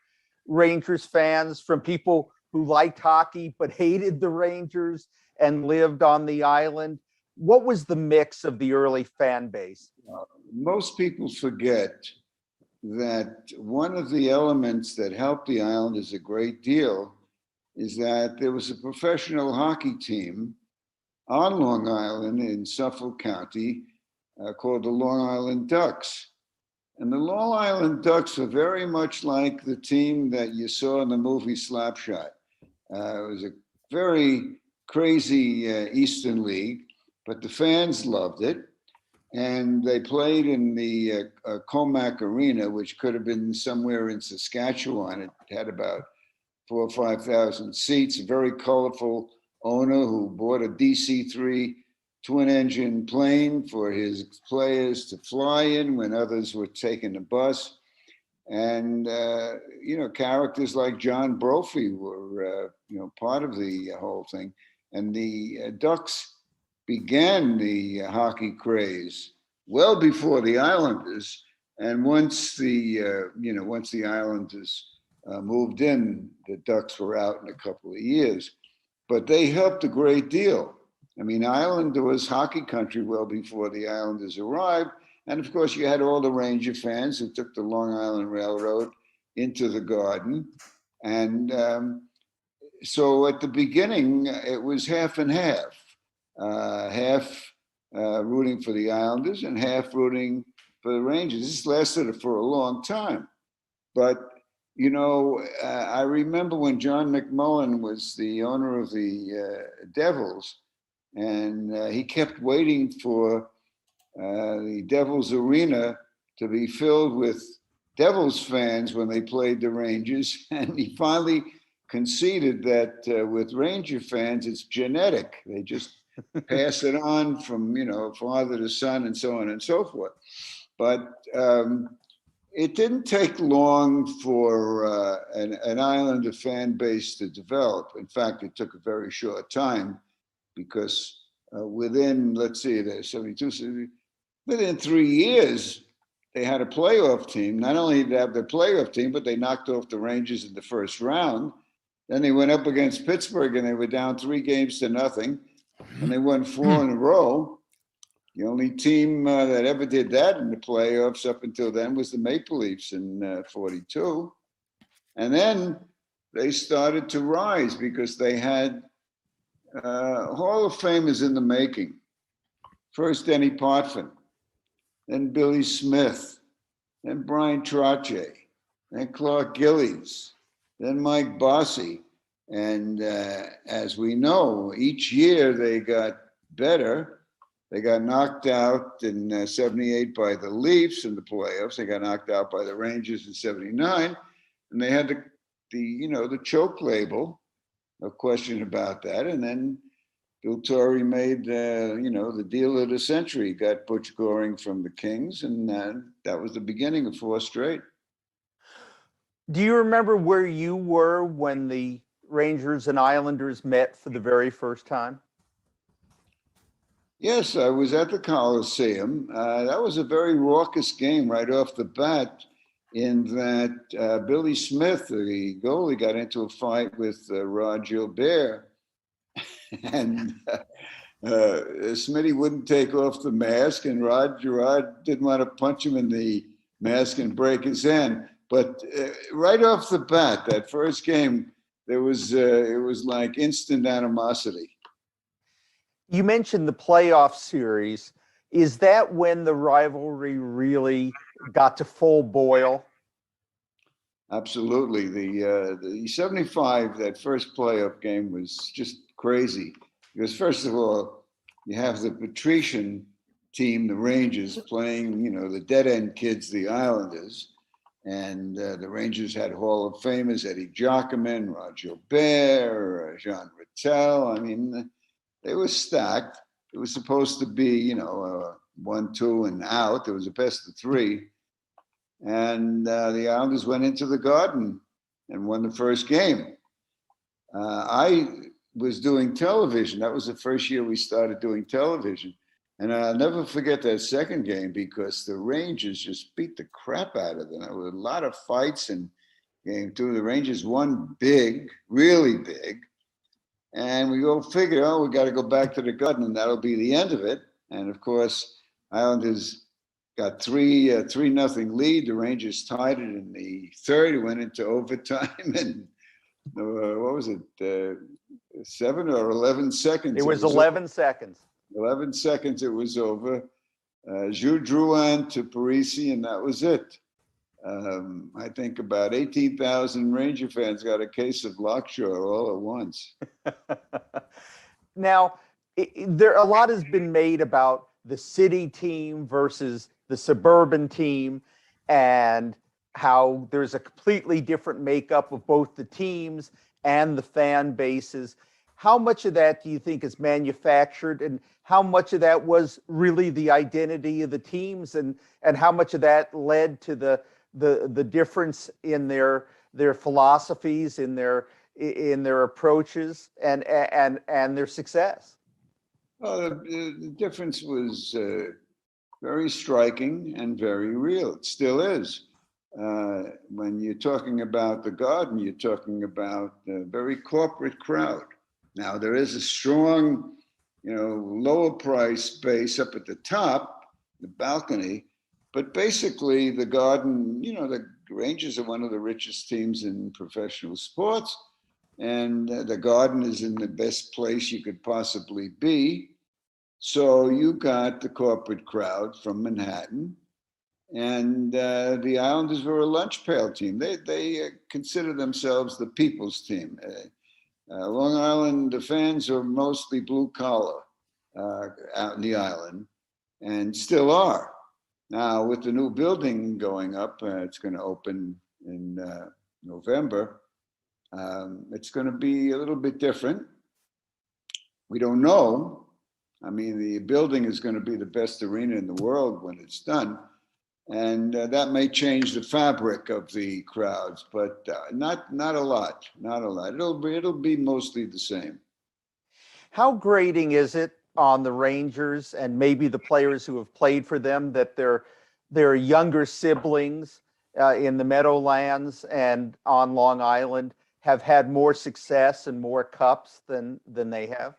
Rangers fans, from people who liked hockey but hated the Rangers and lived on the island? What was the mix of the early fan base? Most people forget that one of the elements that helped the Islanders a great deal is that there was a professional hockey team on Long Island in Suffolk County called the Long Island Ducks. And the Long Island Ducks are very much like the team that you saw in the movie Slapshot. It was a very crazy Eastern League, but the fans loved it. And they played in the Comac Arena, which could have been somewhere in Saskatchewan. It had about 4,000 or 5,000 seats, a very colorful owner who bought a DC-3 twin-engine plane for his players to fly in when others were taking the bus. And, characters like John Brophy were, part of the whole thing. And the Ducks began the hockey craze well before the Islanders. And once the Islanders moved in, the Ducks were out in a couple of years. But they helped a great deal. I mean, Ireland was hockey country well before the Islanders arrived. And of course, you had all the Ranger fans who took the Long Island Railroad into the Garden. And so at the beginning, it was half and half. Half rooting for the Islanders and half rooting for the Rangers. This lasted for a long time. But, I remember when John McMullen was the owner of the Devils, and he kept waiting for the Devils Arena to be filled with Devils fans when they played the Rangers. And he finally conceded that with Ranger fans, it's genetic. They just pass it on from, father to son and so on and so forth. But it didn't take long for an Islander fan base to develop. In fact, it took a very short time because within, let's see, the 72, within 3 years, they had a playoff team. Not only did they have their playoff team, but they knocked off the Rangers in the first round. Then they went up against Pittsburgh and they were down 3-0, and they won 4 in a row. The only team that ever did that in the playoffs up until then was the Maple Leafs in 42. And then they started to rise because they had Hall of Famers in the making. First, Denny Potvin, then Billy Smith, then Brian Trottier, then Clark Gillies, then Mike Bossy. And as we know, each year they got better. They got knocked out in 78 by the Leafs in the playoffs. They got knocked out by the Rangers in 79. And they had the choke label, no question about that. And then Bill Torrey made, the deal of the century, got Butch Goring from the Kings. And that was the beginning of 4 straight. Do you remember where you were when the Rangers and Islanders met for the very first time? Yes, I was at the Coliseum. That was a very raucous game right off the bat, in that Billy Smith, the goalie, got into a fight with Rod Gilbert. And Smitty wouldn't take off the mask, and Rod didn't want to punch him in the mask and break his hand. But right off the bat, that first game, it was like instant animosity. You mentioned the playoff series. Is that when the rivalry really got to full boil? Absolutely. The 75, that first playoff game was just crazy. Because first of all, you have the patrician team, the Rangers, playing, the dead-end kids, the Islanders. And the Rangers had Hall of Famers, Eddie Giacomin, Rod Gilbert, Jean Rattel. I mean, they were stacked. It was supposed to be, 1-2 and out. There was a best of 3. And the Islanders went into the Garden and won the first game. I was doing television. That was the first year we started doing television. And I'll never forget that second game because the Rangers just beat the crap out of them. There were a lot of fights in game two. The Rangers won big, really big. And we all figured, oh, we got to go back to the Garden and that'll be the end of it. And of course, Islanders got 3-0 lead. The Rangers tied it in the third. It went into overtime. And what was it, 7 or 11 seconds? It was 11 seconds. 11 seconds, it was over. Jules Drouin to Parisi, and that was it. I think about 18,000 Ranger fans got a case of lockjaw all at once. Now, a lot has been made about the city team versus the suburban team and how there's a completely different makeup of both the teams and the fan bases. How much of that do you think is manufactured, and how much of that was really the identity of the teams, and how much of that led to the difference in their philosophies, in their approaches, and their success? Well, the difference was very striking and very real. It still is. When you're talking about the Garden, you're talking about a very corporate crowd. Now, there is a strong, lower price base up at the top, the balcony, but basically the Garden, the Rangers are one of the richest teams in professional sports, and the Garden is in the best place you could possibly be. So you got the corporate crowd from Manhattan, and the Islanders were a lunch pail team. They consider themselves the people's team. Long Island, the fans are mostly blue collar out in the island, and still are. Now, with the new building going up, it's going to open in November. It's going to be a little bit different. We don't know. I mean, the building is going to be the best arena in the world when it's done. And that may change the fabric of the crowds, but not a lot. It'll be mostly the same. How grating is it on the Rangers and maybe the players who have played for them that their younger siblings in the Meadowlands and on Long Island have had more success and more cups than they have?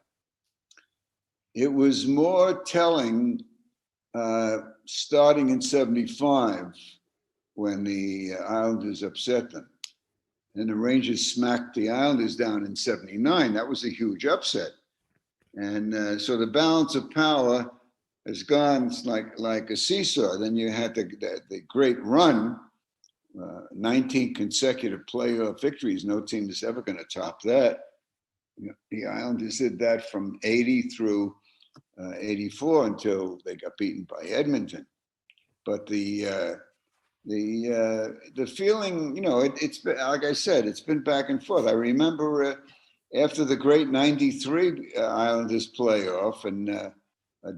It was more telling starting in 75 when the Islanders upset them. And the Rangers smacked the Islanders down in 79. That was a huge upset. And so the balance of power has gone like a seesaw. Then you had the great run, 19 consecutive playoff victories. No team is ever going to top that. The Islanders did that from 80 through 84 until they got beaten by Edmonton. But the feeling, it's been, like I said, it's been back and forth. I remember after the great 93 Islanders playoff, and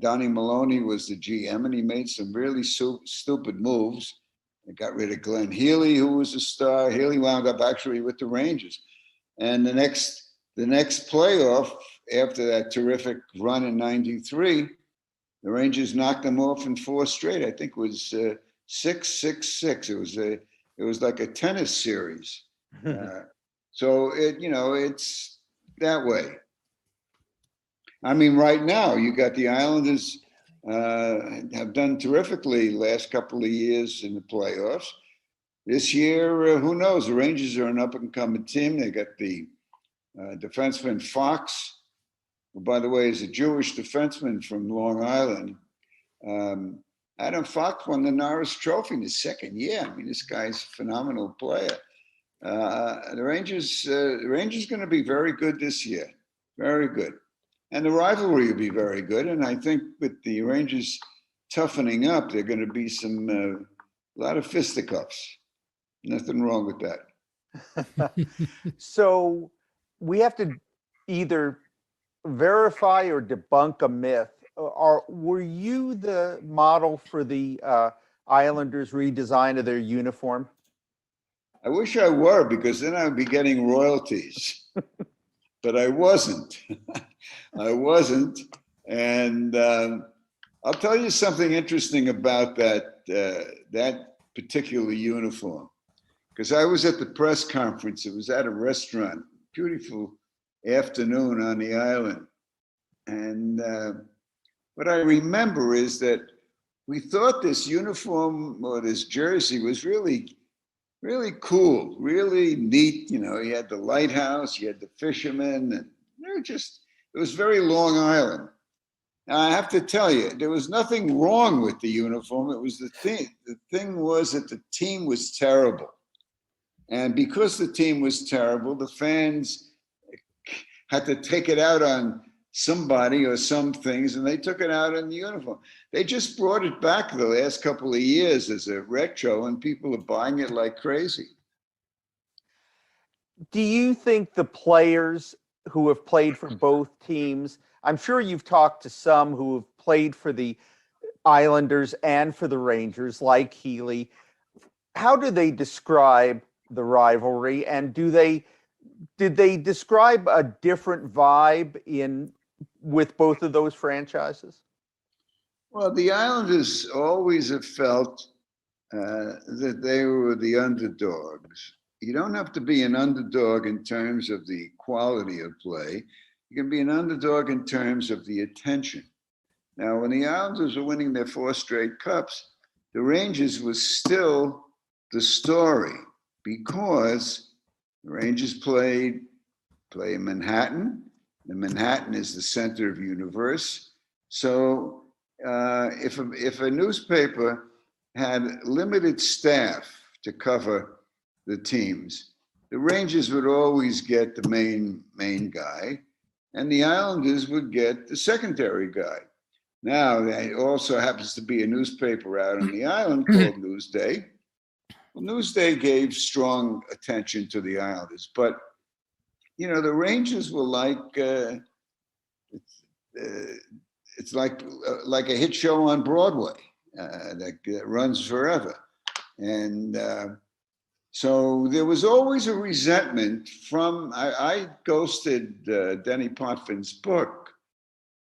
Donnie Maloney was the GM, and he made some really stupid moves. They got rid of Glenn Healy, who was a star. Healy wound up actually with the Rangers. And the next playoff, after that terrific run in 93, the Rangers knocked them off in 4 straight. I think it was 6-6-6. It was like a tennis series. So it's that way. I mean, right now you got the Islanders have done terrifically last couple of years in the playoffs. This year, who knows? The Rangers are an up-and-coming team. They got the defenseman Fox, who, by the way, is a Jewish defenseman from Long Island. Adam Fox won the Norris Trophy in his second year. I mean, this guy's a phenomenal player. The Rangers going to be very good this year, very good. And the rivalry will be very good. And I think with the Rangers toughening up, there are going to be a lot of fisticuffs. Nothing wrong with that. So we have to either verify or debunk a myth. Were you the model for the Islanders' redesign of their uniform? I wish I were, because then I would be getting royalties. But I wasn't. I wasn't. And I'll tell you something interesting about that particular uniform, because I was at the press conference. It was at a restaurant, beautiful afternoon on the island, and what I remember is that we thought this uniform or this jersey was really, really cool, really neat. You know, you had the lighthouse, you had the fishermen, and it was very Long Island. Now, I have to tell you, there was nothing wrong with the uniform. It was the thing. The thing was that the team was terrible. And because the team was terrible, the fans had to take it out on somebody or some things, and they took it out in the uniform. They just brought it back the last couple of years as a retro, and people are buying it like crazy. Do you think the players who have played for both teams, I'm sure you've talked to some who have played for the Islanders and for the Rangers, like Healy, how do they describe the rivalry, and did they describe a different vibe with both of those franchises? Well, the Islanders always have felt that they were the underdogs. You don't have to be an underdog in terms of the quality of play. You can be an underdog in terms of the attention. Now, when the Islanders were winning their 4 straight cups, the Rangers was still the story, because the Rangers play in Manhattan. And Manhattan is the center of the universe. So if a newspaper had limited staff to cover the teams, the Rangers would always get the main guy, and the Islanders would get the secondary guy. Now, there also happens to be a newspaper out on the island called Newsday. Well, Newsday gave strong attention to the Islanders, but you know, the Rangers were like it's like a hit show on Broadway that runs forever, and so there was always a resentment from. I ghosted Denny Potvin's book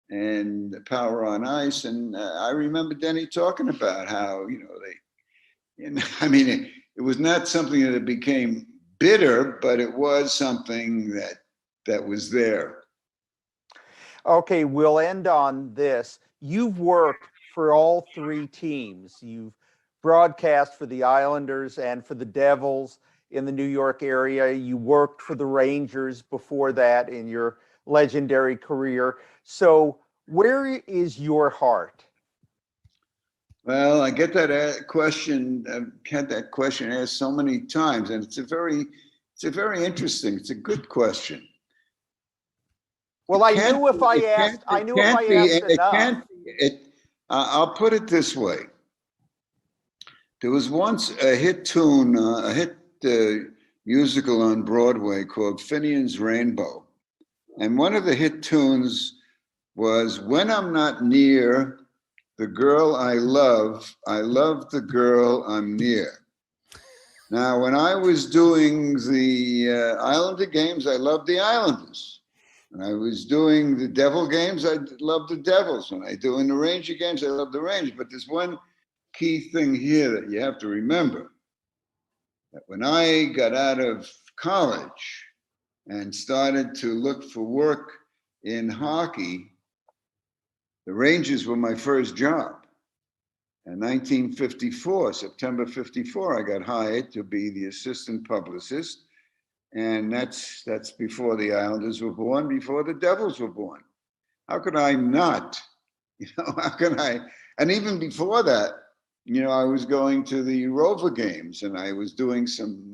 and Power on Ice, and I remember Denny talking about how I mean, it was not something that it became bitter, but it was something that was there. Okay, we'll end on this. You've worked for all 3 teams. You've broadcast for the Islanders and for the Devils in the New York area. You worked for the Rangers before that in your legendary career. So where is your heart? Well, I get that question. I've had that question asked so many times, and it's a very interesting. It's a good question. Well, I knew if I asked enough. I'll put it this way. There was once a hit tune, a hit musical on Broadway called Finian's Rainbow, and one of the hit tunes was "When I'm Not Near the Girl I love the girl I'm near." Now, when I was doing the Islander games, I loved the Islanders. When I was doing the Devil games, I loved the Devils. When I doing the Ranger games, I loved the Rangers. But there's one key thing here that you have to remember. That when I got out of college and started to look for work in hockey, the Rangers were my first job. In 1954, September 54, I got hired to be the assistant publicist. And that's before the Islanders were born, before the Devils were born. How could I not? How can I? And even before that, I was going to the Rover games, and I was doing some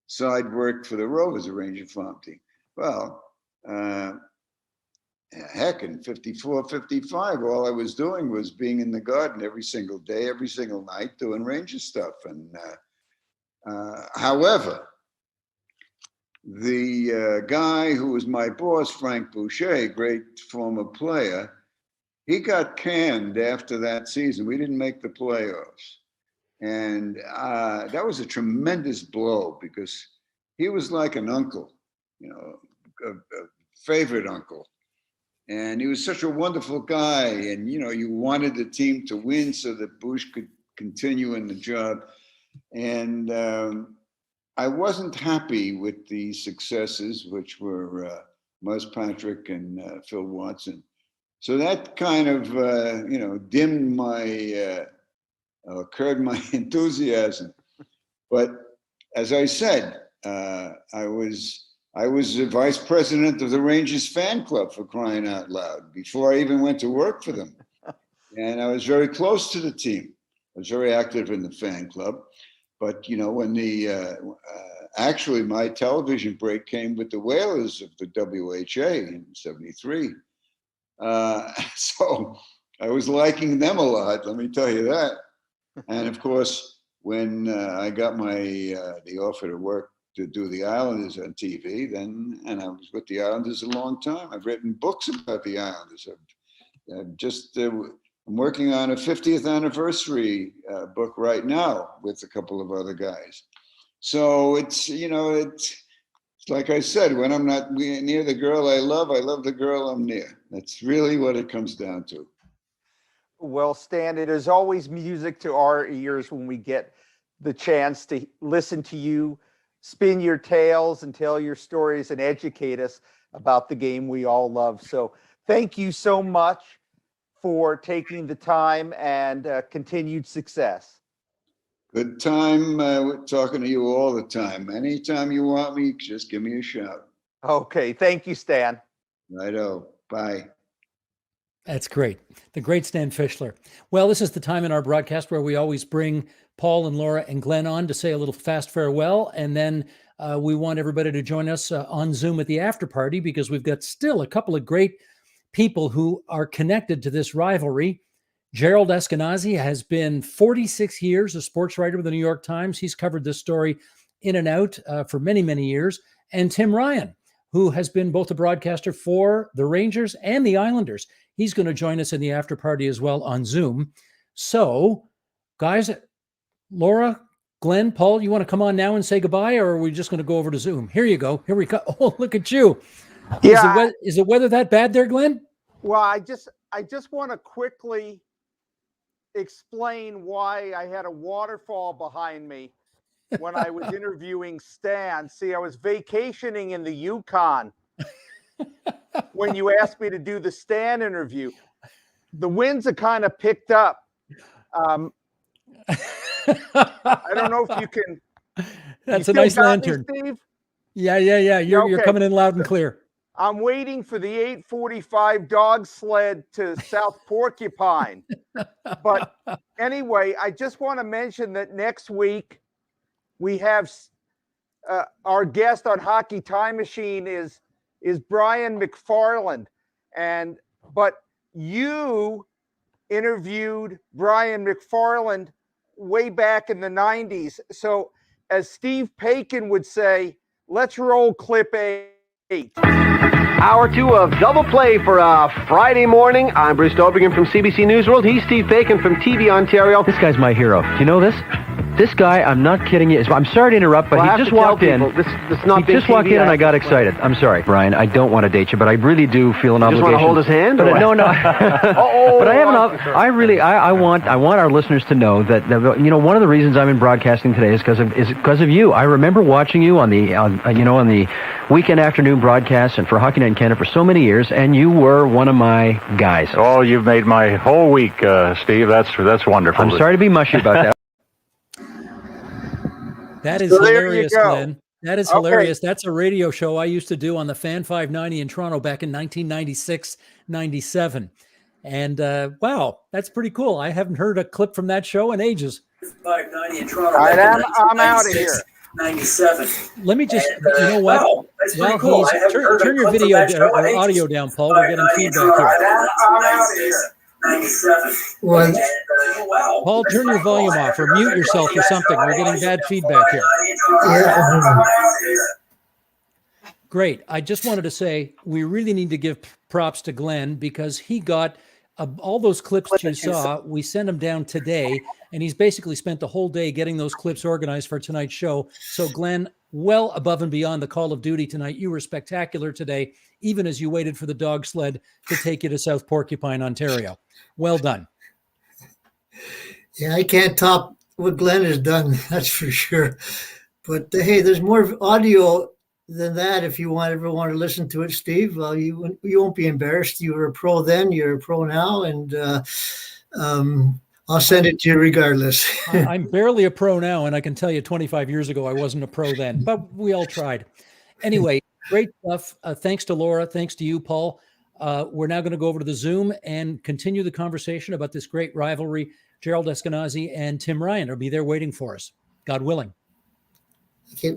side work for the Rovers, a Ranger farm team. Well, heck, in 54, 55, all I was doing was being in the garden every single day, every single night, doing Ranger stuff. And however, the guy who was my boss, Frank Boucher, great former player, he got canned after that season. We didn't make the playoffs. And that was a tremendous blow because he was like an uncle, a favorite uncle. And he was such a wonderful guy. And, you know, you wanted the team to win so that Bush could continue in the job. And I wasn't happy with the successes, which were Mus Patrick and Phil Watson. So that kind of, you know, dimmed my, curbed my enthusiasm. But as I said, I was the vice president of the Rangers fan club, for crying out loud, before I even went to work for them. And I was very close to the team. I was very active in the fan club. But, you know, when actually my television break came with the Whalers of the WHA in '73. So I was liking them a lot, let me tell you that. And of course, when I got the offer to work to do the Islanders on TV, and I was with the Islanders a long time. I've written books about the Islanders. I'm working on a 50th anniversary book right now with a couple of other guys. So it's, you know, it's like I said, when I'm not near the girl I love the girl I'm near. That's really what it comes down to. Well, Stan, it is always music to our ears when we get the chance to listen to you spin your tales and tell your stories and educate us about the game we all love. So thank you so much for taking the time, and continued success. Good time talking to you all the time. Anytime you want me, just give me a shout. Okay. Thank you, Stan. Righto. Bye. That's great. The great Stan Fischler. Well, this is the time in our broadcast where we always bring Paul and Laura and Glenn on to say a little fast farewell. And then we want everybody to join us on Zoom at the after party, because we've got still a couple of great people who are connected to this rivalry. Gerald Eskenazi has been 46 years a sports writer with the New York Times. He's covered this story in and out for many, many years. And Tim Ryan, who has been both a broadcaster for the Rangers and the Islanders. He's going to join us in the after party as well on Zoom. So, guys, Laura, Glenn, Paul, you want to come on now and say goodbye, or are we just going to go over to Zoom? Here you go. Here we go. Oh, look at you. Yeah. Is the weather that bad there, Glenn? Well, I just want to quickly explain why I had a waterfall behind me when I was interviewing Stan. See, I was vacationing in the Yukon when you asked me to do the Stan interview. The winds have kind of picked up. I don't know if you can. That's a nice lantern. Me, Steve? Yeah. You're coming in loud and clear. I'm waiting for the 8:45 dog sled to South Porcupine. But anyway, I just want to mention that next week we have our guest on Hockey Time Machine is Brian McFarland. But you interviewed Brian McFarland way back in the 90s. So as Steve Paikin would say, let's roll clip 8. Hour 2 of Double Play for Friday morning. I'm Bruce Dobringham from CBC News World. He's Steve Paikin from TV Ontario. This guy's my hero. Do you know this? This guy, I'm not kidding you. I'm sorry to interrupt, but he just walked in. He just walked in and I got excited. I'm sorry, Brian. I don't want to date you, but I really do feel an obligation. You just want to hold his hand? But, no. But I have I want our listeners to know that you know, one of the reasons I'm in broadcasting today is because of you. I remember watching you on the weekend afternoon broadcasts and for Hockey Night in Canada for so many years, and you were one of my guys. Oh, you've made my whole week, Steve. That's wonderful. I'm sorry to be mushy about that. That is hilarious, Glenn. That is hilarious. That's a radio show I used to do on the Fan 590 in Toronto back in 1996, 97. And wow, that's pretty cool. I haven't heard a clip from that show in ages. 590 in Toronto. All right, I'm out of here. 97. Let me just, you know what? Wow, that's pretty cool. Turn your video or audio down, Paul. We're getting feedback here. I'm out of here. 97. Paul, turn your volume off or mute yourself or something. We're getting bad feedback here. Great. I just wanted to say we really need to give props to Glenn, because he got all those clips that you saw. We sent them down today, and he's basically spent the whole day getting those clips organized for tonight's show. So Glenn, well above and beyond the call of duty tonight. You were spectacular today, even as you waited for the dog sled to take you to South Porcupine, Ontario. Well done. Yeah, I can't top what Glenn has done, that's for sure. But hey, there's more audio than that if you ever want to listen to it, Steve. You won't be embarrassed. You were a pro then, you're a pro now, and I'll send it to you regardless. I'm barely a pro now, and I can tell you 25 years ago I wasn't a pro then, but we all tried. Anyway, great stuff. Thanks to Laura. Thanks to you, Paul. We're now going to go over to the Zoom and continue the conversation about this great rivalry. Gerald Eskenazi and Tim Ryan will be there waiting for us, God willing. Okay.